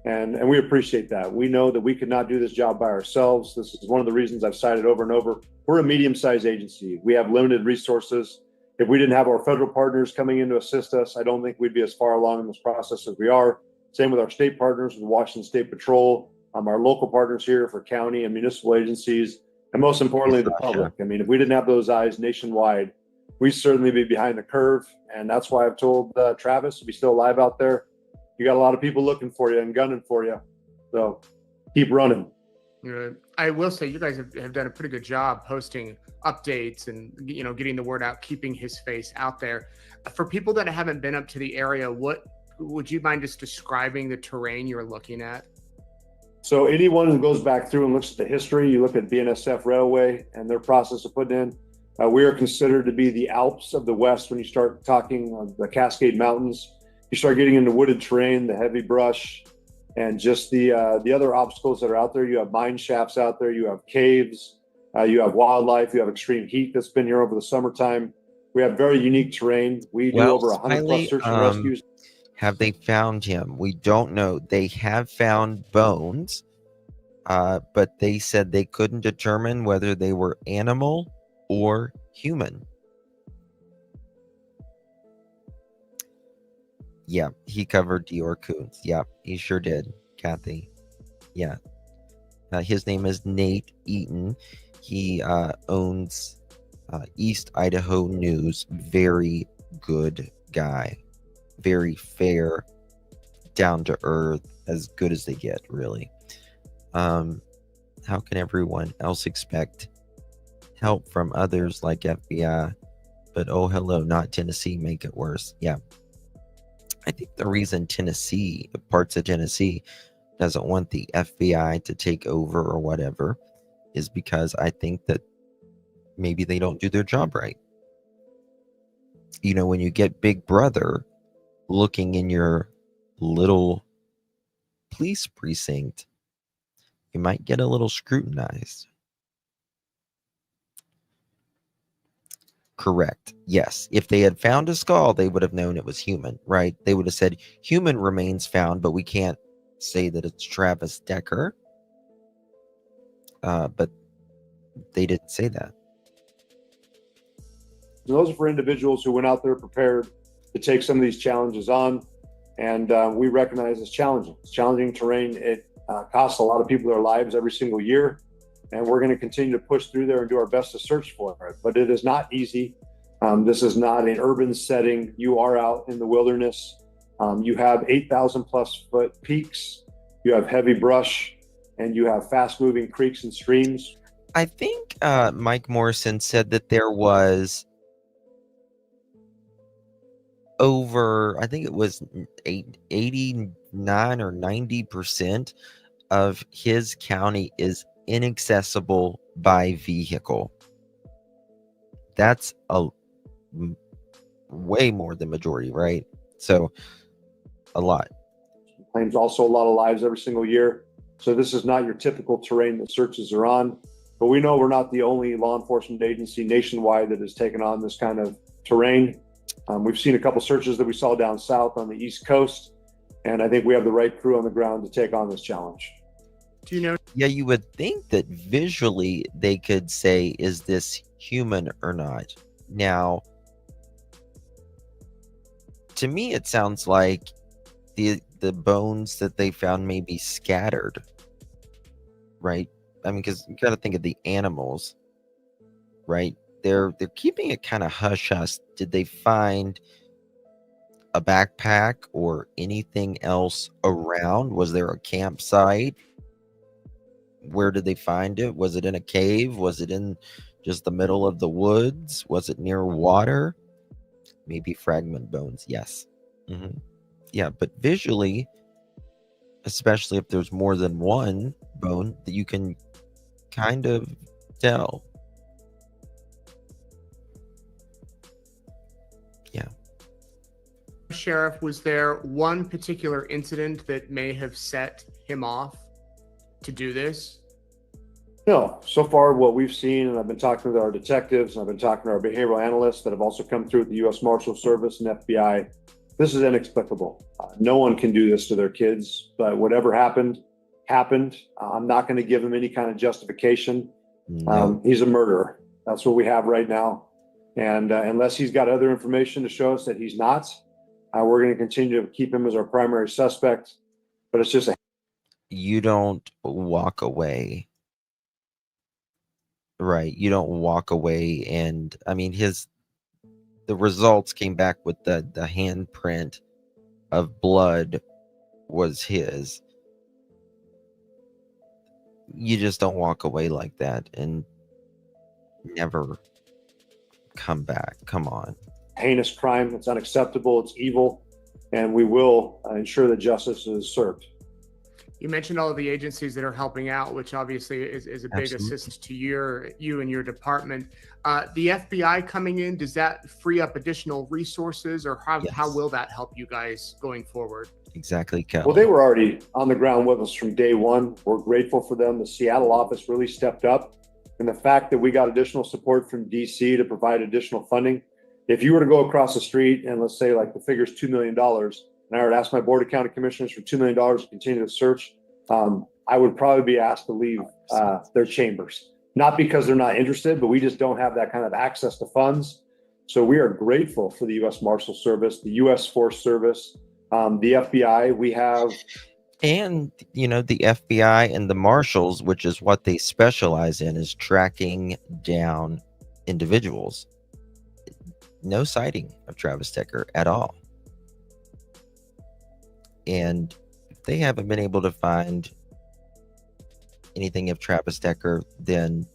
And we appreciate that. We know that we could not do this job by ourselves. This is one of the reasons I've cited over and over. We're a medium-sized agency. We have limited resources. If we didn't have our federal partners coming in to assist us, I don't think we'd be as far along in this process as we are. Same with our state partners, with Washington State Patrol, our local partners here for county and municipal agencies, and most importantly, the public. I mean, if we didn't have those eyes nationwide, we'd certainly be behind the curve. And that's why I've told Travis, if he's still alive out there, you got a lot of people looking for you and gunning for you. So keep running. I will say you guys have done a pretty good job posting updates and, getting the word out, keeping his face out there. For people that haven't been up to the area, what would you mind just describing the terrain you're looking at? So anyone who goes back through and looks at the history, you look at BNSF Railway and their process of putting in, we are considered to be the Alps of the West when you start talking the Cascade Mountains. You start getting into wooded terrain, the heavy brush, and just the other obstacles that are out there. You have mine shafts out there, you have caves, you have wildlife, you have extreme heat that's been here over the summertime. We have very unique terrain. We do over 100 plus search and rescues. Have they found him? We don't know. They have found bones, but they said they couldn't determine whether they were animal or human. Yeah, he covered Dior Coons. Yeah, he sure did, Kathy. Yeah. His name is Nate Eaton. He owns East Idaho News. Very good guy. Very fair, down to earth, as good as they get, really. How can everyone else expect help from others like FBI? But oh, hello, not Tennessee, make it worse. Yeah. I think the reason parts of Tennessee doesn't want the FBI to take over or whatever is because I think that maybe they don't do their job right. You know, when you get Big Brother looking in your little police precinct, you might get a little scrutinized. Correct. Yes. If they had found a skull, they would have known it was human, right? They would have said human remains found, but we can't say that it's Travis Decker. But they didn't say that. Those are for individuals who went out there prepared to take some of these challenges on. And we recognize it's challenging. It's challenging terrain. It costs a lot of people their lives every single year. And we're going to continue to push through there and do our best to search for it. But it is not easy. This is not an urban setting. You are out in the wilderness. You have 8,000 plus foot peaks. You have heavy brush, and you have fast moving creeks and streams. I think Mike Morrison said that there was over, I think it was 89 or 90% of his county is inaccessible by vehicle. That's a way more than majority, right? So a lot. Claims also a lot of lives every single year. So this is not your typical terrain that searches are on. But we know we're not the only law enforcement agency nationwide that has taken on this kind of terrain. We've seen a couple searches that we saw down south on the East Coast, and I think we have the right crew on the ground to take on this challenge. Do you know? Yeah, you would think that visually they could say, is this human or not? Now, to me, it sounds like the bones that they found may be scattered, right? I mean, because you got to think of the animals, right? They're keeping it kind of hush-hush. Did they find a backpack or anything else around? Was there a campsite? Where did they find it? Was it in a cave? Was it in just the middle of the woods? Was it near water? Maybe fragment bones. Yes. Yeah, but visually, especially if there's more than one bone, that you can kind of tell. Yeah. Sheriff, was there one particular incident that may have set him off to do this? No, so far what we've seen, and I've been talking with our detectives, and I've been talking to our behavioral analysts that have also come through with the U.S. Marshals Service and FBI, this is inexplicable. No one can do this to their kids, but whatever happened, happened. I'm not going to give him any kind of justification. No. He's a murderer. That's what we have right now. And unless he's got other information to show us that he's not, we're going to continue to keep him as our primary suspect. But it's just You don't walk away. Right. You don't walk away. And I mean, the results came back with the handprint of blood was his. You just don't walk away like that and never come back. Come on. heinous crime. It's unacceptable. It's evil. And we will ensure that justice is served. You mentioned all of the agencies that are helping out, which obviously is a big Absolutely. assist to you and your department. The FBI coming in, does that free up additional resources, or how Yes. will that help you guys going forward? Exactly, Kel. Well, they were already on the ground with us from day one. We're grateful for them. The Seattle office really stepped up. And the fact that we got additional support from DC to provide additional funding. If you were to go across the street and let's say like the figure's $2 million, and I were to ask my board of county commissioners for $2 million to continue the search, I would probably be asked to leave their chambers. Not because they're not interested, but we just don't have that kind of access to funds. So we are grateful for the U.S. Marshals Service, the U.S. Forest Service, the FBI. We have, And, you know, the FBI and the Marshals, which is what they specialize in, is tracking down individuals. No sighting of Travis Decker at all. And they haven't been able to find anything of Travis Decker, then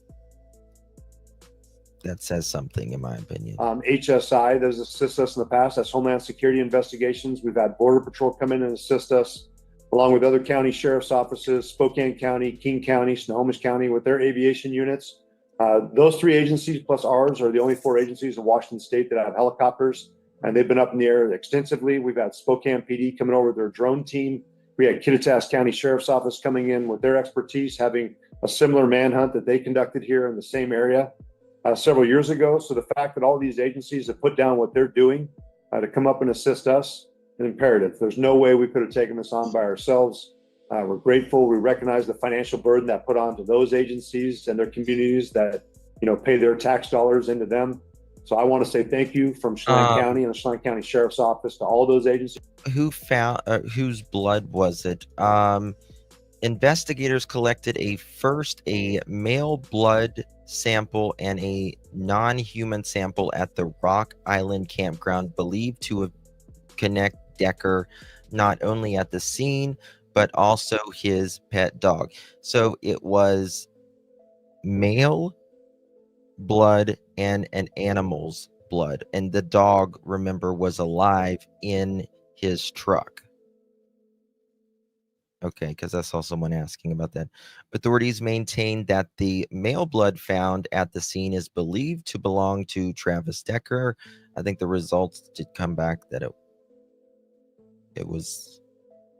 that says something, in my opinion. HSI that has assisted us in the past. That's Homeland Security Investigations. We've had Border Patrol come in and assist us. along with other county sheriff's offices, Spokane County, King County, Snohomish County, with their aviation units. Those 3 agencies plus ours are the only 4 agencies in Washington State that have helicopters, and they've been up in the air extensively. We've had Spokane PD coming over with their drone team. We had Kittitas County Sheriff's Office coming in with their expertise, having a similar manhunt that they conducted here in the same area several years ago. So the fact that all these agencies have put down what they're doing to come up and assist us, an imperative. There's no way we could have taken this on by ourselves. We're grateful. We recognize the financial burden that put onto those agencies and their communities that, pay their tax dollars into them. So I want to say thank you from Chelan County and the Chelan County Sheriff's Office to all those agencies. Who found whose blood was it? Investigators collected a male blood sample and a non-human sample at the Rock Island Campground, believed to have connect Decker not only at the scene but also his pet dog. So it was male blood and an animal's blood, and the dog, remember, was alive in his truck. Okay, because I saw someone asking about that. Authorities maintain that the male blood found at the scene is believed to belong to Travis Decker. I think the results did come back that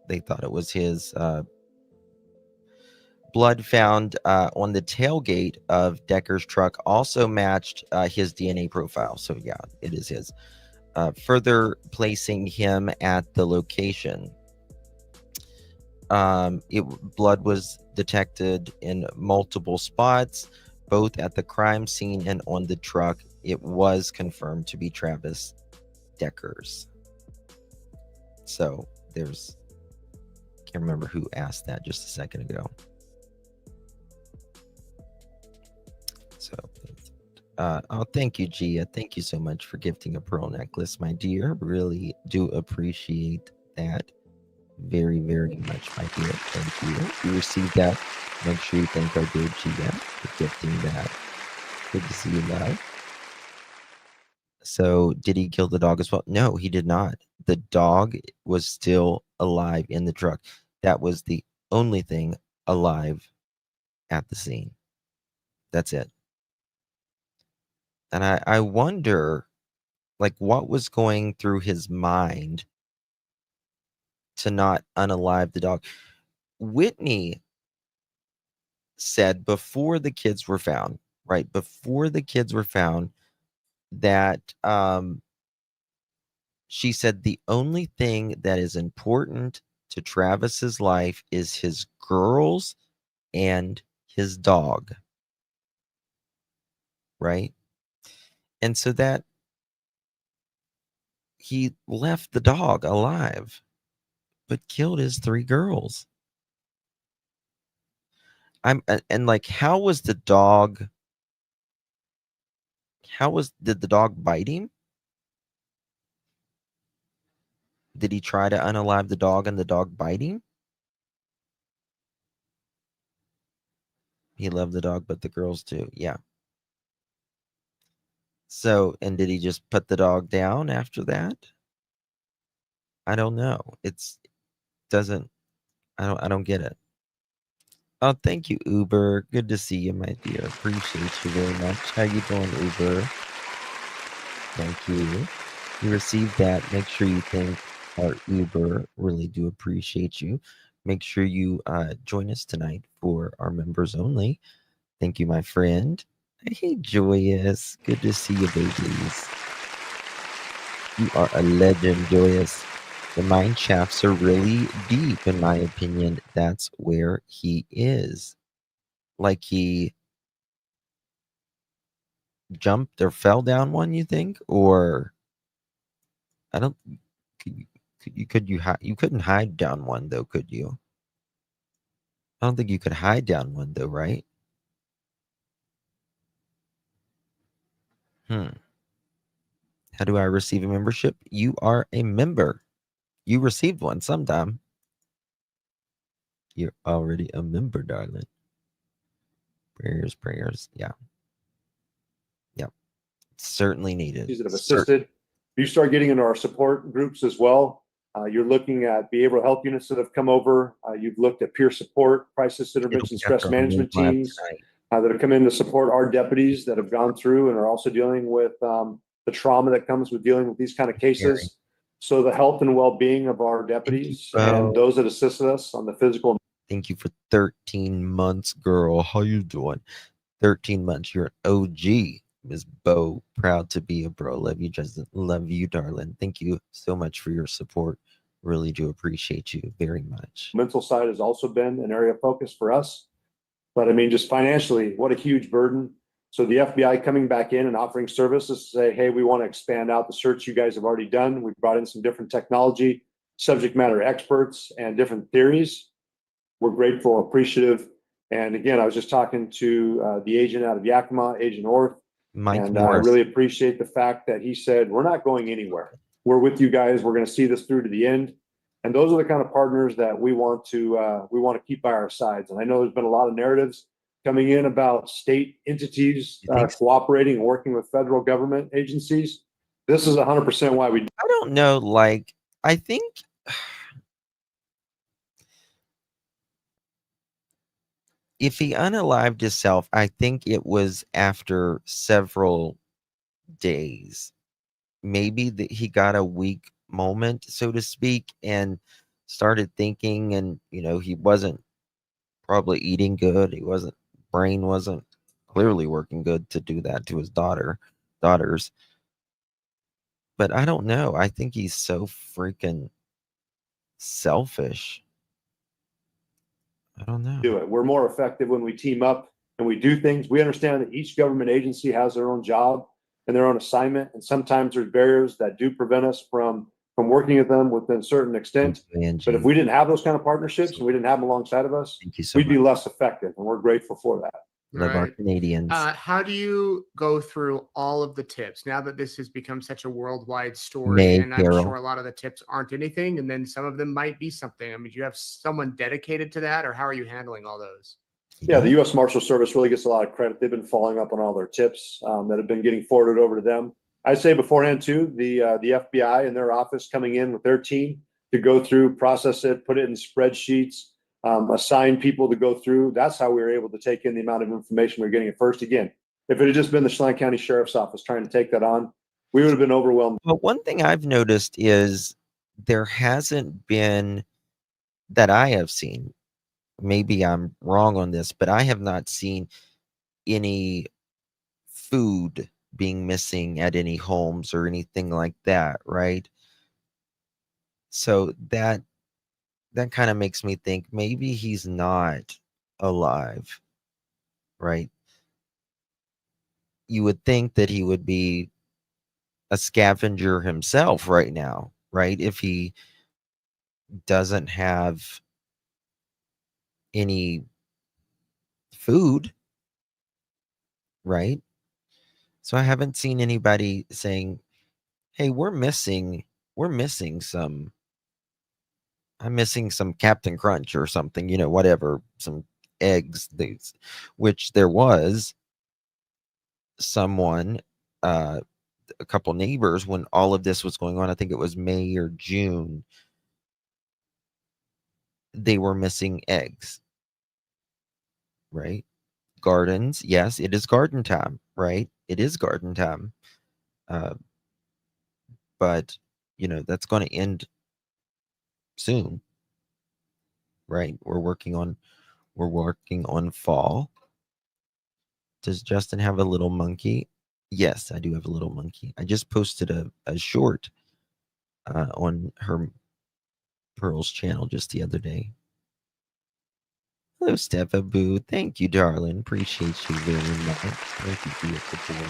they thought it was his. Blood found on the tailgate of Decker's truck also matched his DNA profile. So yeah, it is his. Further placing him at the location. Blood was detected in multiple spots, both at the crime scene and on the truck. It was confirmed to be Travis Decker's. So can't remember who asked that just a second ago. So, thank you, Gia. Thank you so much for gifting a pearl necklace, my dear. Really do appreciate that very, very much, my dear. Thank you. If you received that, make sure you thank our dear Gia for gifting that. Good to see you, love. So, did he kill the dog as well? No, he did not. The dog was still alive in the truck. That was the only thing alive at the scene. That's it. And I wonder, what was going through his mind to not unalive the dog. Whitney said before the kids were found, that she said the only thing that is important to Travis's life is his girls and his dog. Right? And so that he left the dog alive, but killed his 3 girls. How was the dog? Did the dog bite him? Did he try to unalive the dog and the dog bite him? He loved the dog, but the girls too. Yeah. So, and did he just put the dog down after that? I don't know. I don't get it. Oh, thank you, Uber. Good to see you, my dear. Appreciate you very much. How you doing, Uber? Thank you. You received that. Make sure you thank our Uber. Really do appreciate you. Make sure you join us tonight for our members only. Thank you, my friend. Hey, Joyous. Good to see you, babies. You are a legend, Joyous. The mine shafts are really deep, in my opinion. That's where he is. Like he jumped or fell down one, you think? Or I don't. You couldn't hide down one though, could you? I don't think you could hide down one though, right? How do I receive a membership? You are a member. You received one sometime. You're already a member, darling. Prayers. Yeah. Yep. Certainly needed. That have assisted. You start getting into our support groups as well. You're looking at behavioral health units that have come over. You've looked at peer support, crisis intervention, stress management teams that have come in to support our deputies that have gone through and are also dealing with the trauma that comes with dealing with these kind of cases. So the health and well-being of our deputies and those that assisted us on the physical. Thank you for 13 months, girl. How you doing? 13 months. You're an OG, Ms. Bo. Proud to be a bro. Love you, Justin. Love you, darling. Thank you so much for your support. Really do appreciate you very much. Mental side has also been an area of focus for us. But I mean, just financially, what a huge burden. So the FBI coming back in and offering services to say, hey, we want to expand out the search you guys have already done. We've brought in some different technology, subject matter experts, and different theories. We're grateful, appreciative. And again, I was just talking to the agent out of Yakima, Agent Orth, and I really appreciate the fact that he said, we're not going anywhere. We're with you guys. We're going to see this through to the end. And those are the kind of partners that we want to keep by our sides. And I know there's been a lot of narratives coming in about state entities cooperating and working with federal government agencies. This is 100% why we. I don't know. Like, I think if he unalived himself, I think it was after several days. Maybe that he got a weak moment, so to speak, and started thinking, and he wasn't probably eating good. Brain wasn't clearly working good to do that to his daughters. But I don't know. I think he's so freaking selfish. I don't know. Do it. We're more effective when we team up and we do things. We understand that each government agency has their own job and their own assignment, and sometimes there's barriers that do prevent us from working with them within a certain extent. But if we didn't have those kind of partnerships and we didn't have them alongside of us, we'd be less effective, and we're grateful for that. Love our Canadians. How do you go through all of the tips now that this has become such a worldwide story? And I'm sure a lot of the tips aren't anything, and then some of them might be something. I mean, do you have someone dedicated to that, or how are you handling all those? Yeah, the U.S. Marshals Service really gets a lot of credit. They've been following up on all their tips that have been getting forwarded over to them. I'd say beforehand too, the FBI and their office coming in with their team to go through, process it, put it in spreadsheets, assign people to go through. That's how we were able to take in the amount of information we we're getting at first. Again, if it had just been the Chelan County Sheriff's Office trying to take that on, we would have been overwhelmed. But one thing I've noticed is there hasn't been, that I have seen, maybe I'm wrong on this, but I have not seen any food being missing at any homes or anything like that, right? So that kind of makes me think maybe he's not alive, right? You would think that he would be a scavenger himself right now, right? If he doesn't have any food, right? So I haven't seen anybody saying, hey, I'm missing some Captain Crunch or something, whatever, some eggs, which there was someone, a couple neighbors, when all of this was going on, I think it was May or June, they were missing eggs, right? Gardens, yes, it is garden time, right? It is garden time. But, that's going to end soon, right? We're working on fall. Does Justin have a little monkey? Yes, I do have a little monkey. I just posted a short on her Pearl's channel just the other day. Hello, Steffa Boo. Thank you, darling. Appreciate you very much. Thank you for your support.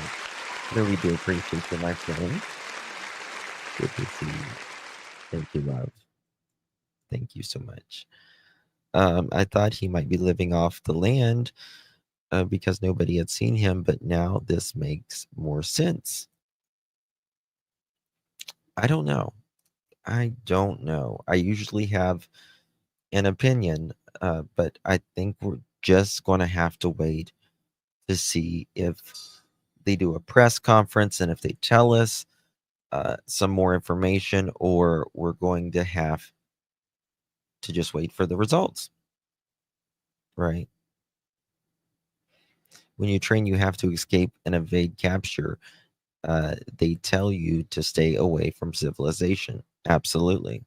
Really do appreciate you, my friend. Good to see you. Thank you, love. Thank you so much. I thought he might be living off the land because nobody had seen him, but now this makes more sense. I don't know. I usually have an opinion, but I think we're just going to have to wait to see if they do a press conference and if they tell us some more information, or we're going to have to just wait for the results, right? When you train, you have to escape and evade capture. They tell you to stay away from civilization. Absolutely.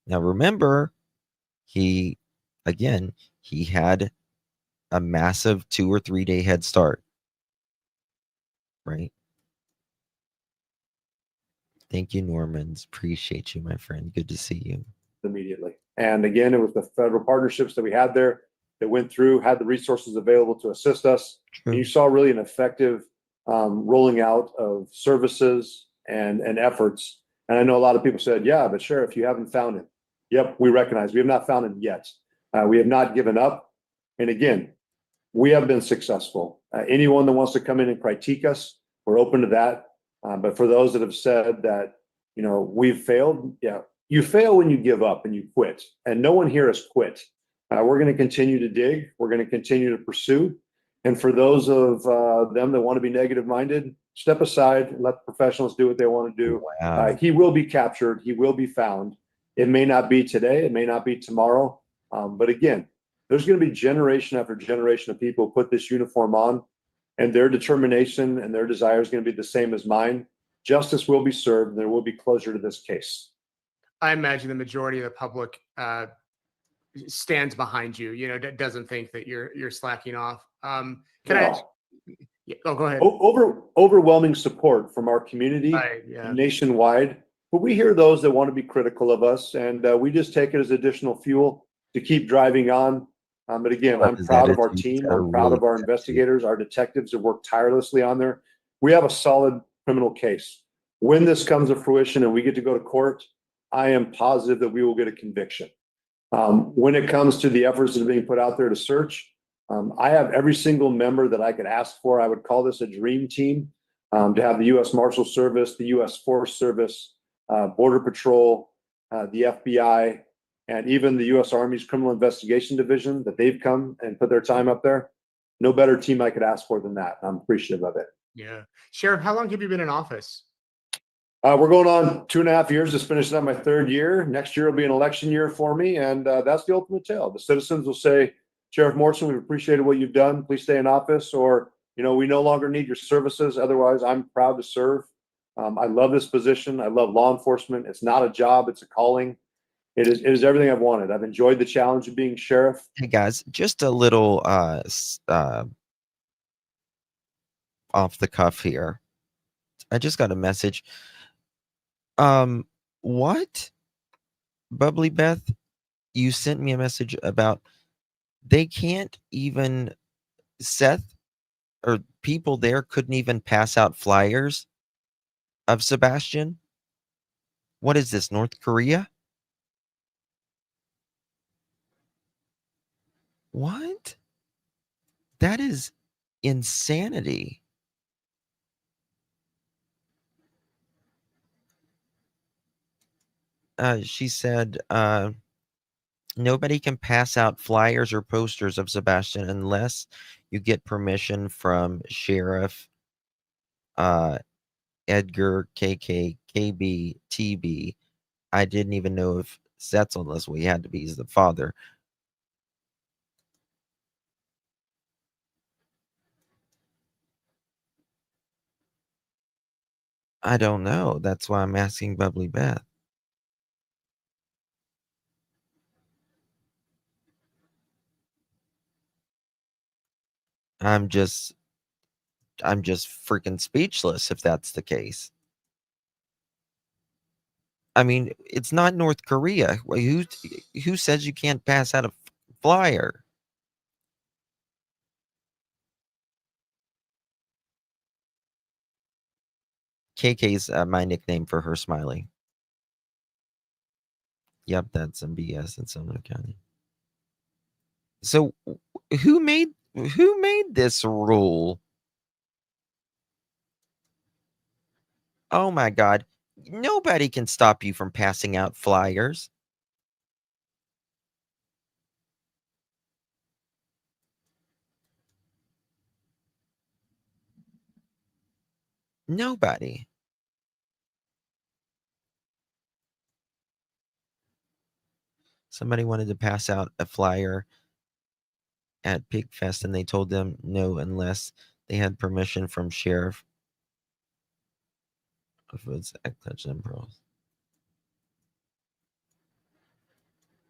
Now remember, he had a massive 2 or 3 day head start, right? Thank you, Normans. Appreciate you, my friend. Good to see you. Immediately. And again, it was the federal partnerships that we had there that went through, had the resources available to assist us. And you saw really an effective rolling out of services and efforts. And I know a lot of people said, yeah, but Sheriff, you haven't found him. Yep, we recognize we have not found him yet. We have not given up. And again, we have been successful. Anyone that wants to come in and critique us, we're open to that. But for those that have said that, we've failed, yeah, you fail when you give up and you quit. And no one here has quit. We're going to continue to dig. We're going to continue to pursue. And for those of them that want to be negative minded, step aside and let the professionals do what they want to do. Wow. He will be captured. He will be found. It may not be today. It may not be tomorrow. But again, there's going to be generation after generation of people who put this uniform on, and their determination and their desire is going to be the same as mine. Justice will be served, and there will be closure to this case. I imagine the majority of the public stands behind you. Doesn't think that you're slacking off. Can I ask? Yeah, go ahead. Overwhelming support from our community nationwide. But we hear those that want to be critical of us, and we just take it as additional fuel to keep driving on. But again, I'm proud of our team. I'm proud of our investigators. Our detectives have worked tirelessly on there. We have a solid criminal case. When this comes to fruition and we get to go to court, I am positive that we will get a conviction. When it comes to the efforts that are being put out there to search, I have every single member that I could ask for. I would call this a dream team, to have the U.S. Marshals Service, the U.S. Forest Service, Border Patrol, the FBI, and even the U.S. Army's Criminal Investigation Division, that they've come and put their time up there. No better team I could ask for than that. I'm appreciative of it. Yeah. Sheriff, how long have you been in office? We're going on 2.5 years, just finishing up my 3rd year. Next year will be an election year for me, and that's the ultimate tale. The citizens will say, Sheriff Morrison, we've appreciated what you've done. Please stay in office, or, we no longer need your services. Otherwise, I'm proud to serve. I love this position. I love law enforcement. It's not a job. It's a calling. It is everything I've wanted. I've enjoyed the challenge of being sheriff. Hey guys, just a little off the cuff here. I just got a message. What? Bubbly Beth, you sent me a message about they can't even, Seth or people there couldn't even pass out flyers of Sebastian. What is this, North Korea? What? That is insanity. She said, nobody can pass out flyers or posters of Sebastian unless you get permission from Sheriff Edgar, KK, KB, TB. I didn't even know if Seth's on this. We had to be. He's the father. I don't know. That's why I'm asking Bubbly Beth. I'm just freaking speechless if that's the case. I mean, it's not North Korea. Who says you can't pass out a flyer? KK's my nickname for her, Smiley. Yep, that's some BS in Sonoma County. So, who made this rule? Oh my God! Nobody can stop you from passing out flyers. Nobody. Somebody wanted to pass out a flyer at Pig Fest, and they told them no unless they had permission from Sheriff of Woods at Clutch and Pearls.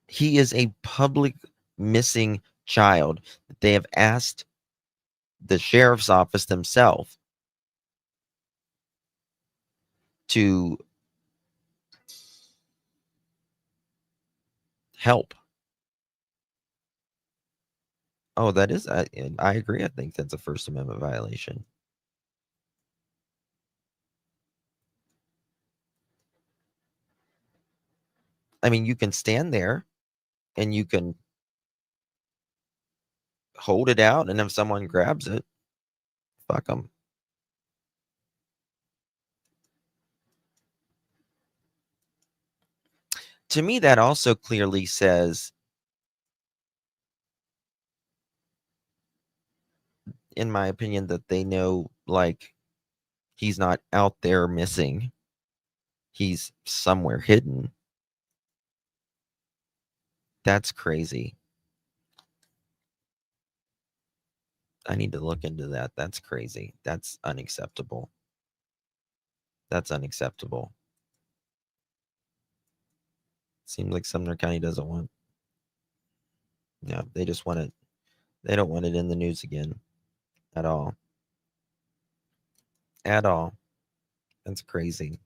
He is a public missing child. They have asked the sheriff's office themselves to help. Oh, that is, I agree. I think that's a First Amendment violation. I mean, you can stand there and you can hold it out, and if someone grabs it, fuck them. To me, that also clearly says, in my opinion, that they know, like, he's not out there missing. He's somewhere hidden. That's crazy. I need to look into that. That's crazy. That's unacceptable. That's unacceptable. Seems like Sumner County doesn't want. Yeah, they just want it. They don't want it in the news again. At all. At all. That's crazy.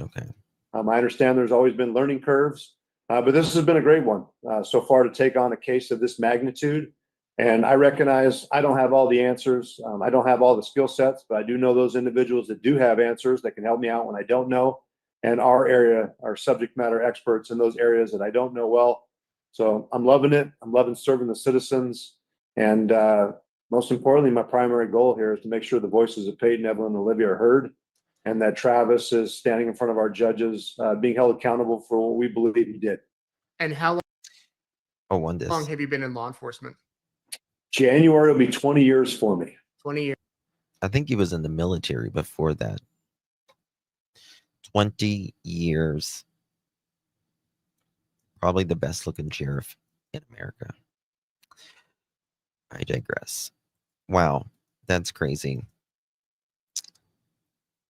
Okay. I understand there's always been learning curves, but this has been a great one so far to take on a case of this magnitude. And I recognize I don't have all the answers. I don't have all the skill sets, but I do know those individuals that do have answers that can help me out when I don't know. And our area, our subject matter experts in those areas that I don't know well. So I'm loving it. I'm loving serving the citizens. And most importantly, my primary goal here is to make sure the voices of Paityn, Evelyn, and Olivia are heard, and that Travis is standing in front of our judges, being held accountable for what we believe he did. And how long have you been in law enforcement? January will be 20 years for me. 20 years. I think he was in the military before that. 20 years. Probably the best looking sheriff in America. I digress. Wow, that's crazy.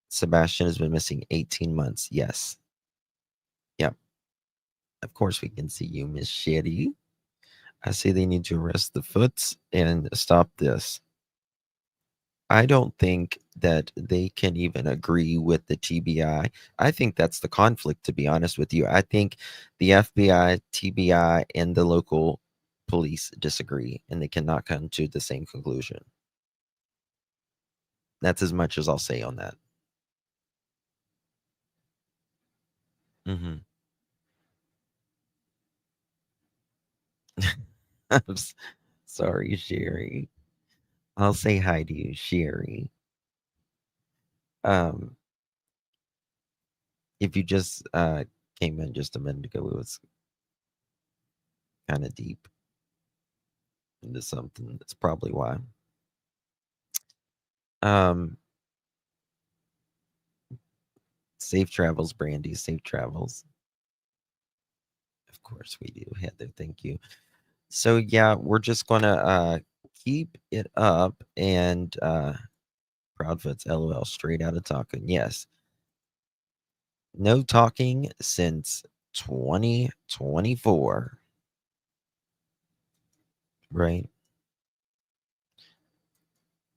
Sebastian has been missing 18 months. Yes. Yep. Of course we can see you, Miss Shetty. I say they need to arrest the Foots and stop this. I don't think that they can even agree with the TBI. I think that's the conflict, to be honest with you. I think the FBI, TBI, and the local police disagree, and they cannot come to the same conclusion. That's as much as I'll say on that. I'm sorry, Sherry. I'll say hi to you, Sherry. If you just came in just a minute ago, it was kind of deep into something. That's probably why. Safe travels, Brandy. Safe travels. Of course we do, Heather. Thank you. So yeah, we're just gonna keep it up, and Proudfoot's LOL, straight out of talking. Yes. No talking since 2024. Right?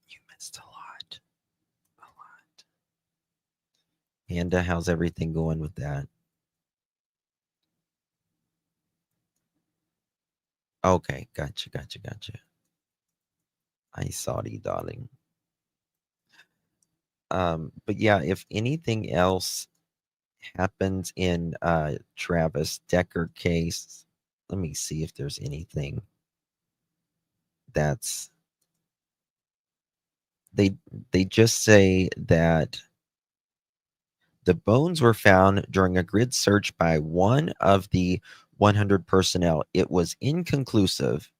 You missed a lot. A lot. Panda, how's everything going with that? Okay, gotcha. I saw you, darling. But yeah, if anything else happens in Travis Decker case, let me see if there's anything that's they just say that the bones were found during a grid search by one of the 100 personnel. It was inconclusive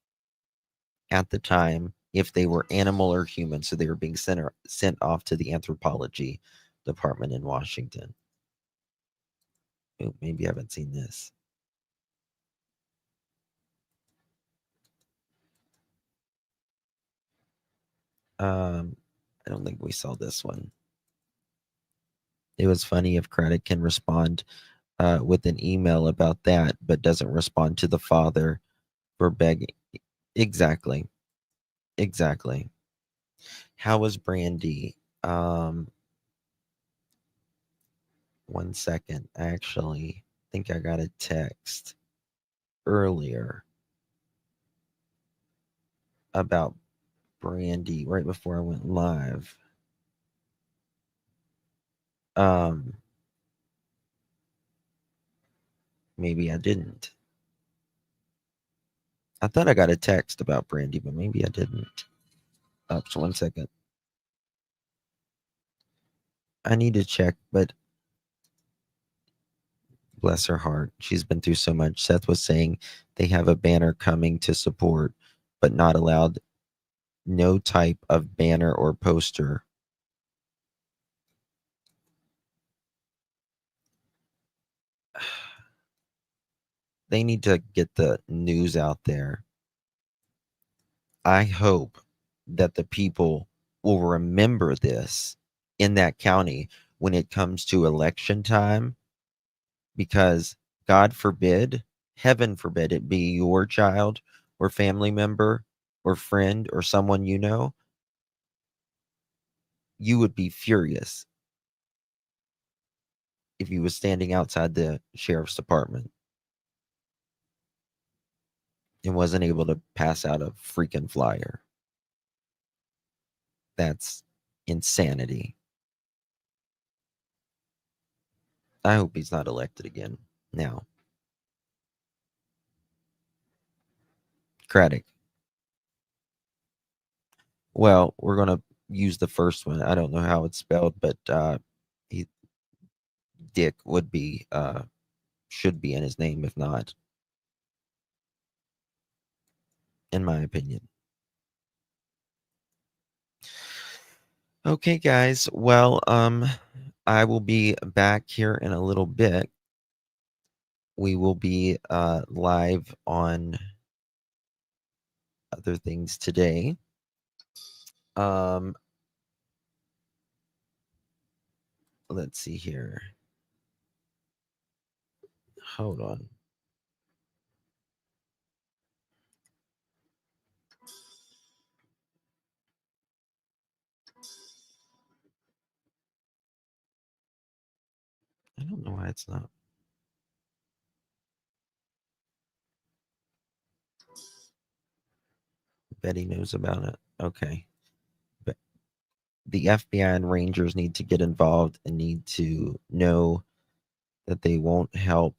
at the time if they were animal or human, so they were being sent off to the anthropology department in Washington. Oh, maybe I haven't seen this. I don't think we saw this one. It was funny if Craddock can respond with an email about that, but doesn't respond to the father for begging. Exactly. Exactly. How was Brandy? 1 second. I actually think I got a text earlier about Brandy right before I went live. Maybe I didn't. I thought I got a text about Brandy, but maybe I didn't. So 1 second. I need to check, but bless her heart. She's been through so much. Seth was saying they have a banner coming to support, but not allowed no type of banner or poster. They need to get the news out there. I hope that the people will remember this in that county when it comes to election time, because God forbid, heaven forbid, it be your child or family member or friend or someone you know, you would be furious if you was standing outside the sheriff's department and wasn't able to pass out a freaking flyer. That's insanity. I hope he's not elected again now. Craddock. Well, we're going to use the first one. I don't know how it's spelled, but Dick would be, should be in his name, if not, in my opinion. Okay, guys. Well, I will be back here in a little bit. We will be live on other things today. Let's see here. Hold on. I don't know why it's not. Betty knows about it. Okay. But the FBI and Rangers need to get involved and need to know that they won't help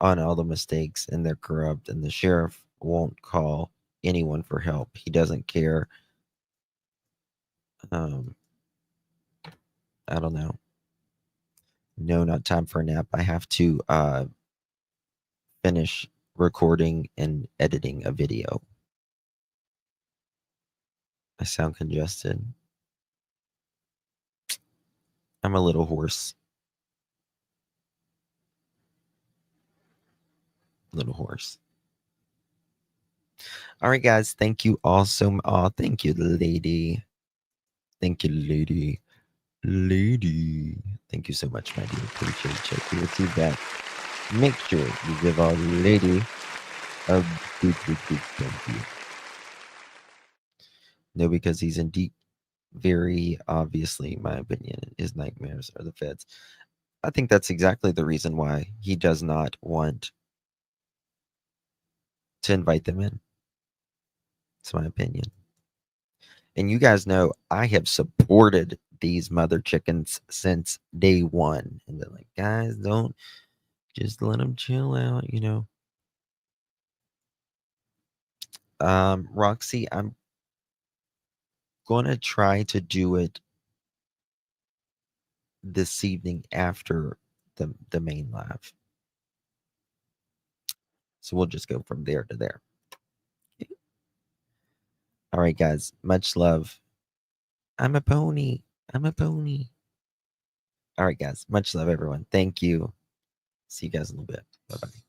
on all the mistakes and they're corrupt, and the sheriff won't call anyone for help. He doesn't care. I don't know. No, not time for a nap. I have to finish recording and editing a video. I sound congested. I'm a little hoarse. Little hoarse. All right, guys. Thank you all so much. Oh, thank you, lady. Thank you, lady. Lady. Thank you so much, my dear. Appreciate you. We'll see you back. Make sure you give our lady a big thank you. No, because he's indeed very obviously, in my opinion, his nightmares are the feds. I think that's exactly the reason why he does not want to invite them in. It's my opinion. And you guys know I have supported these mother chickens since day one. And they're like, guys, don't just let them chill out, you know. Roxy, I'm gonna try to do it this evening after the main live. So we'll just go from there to there. All right, guys. Much love. I'm a pony. I'm a pony. All right, guys. Much love, everyone. Thank you. See you guys in a little bit. Bye bye.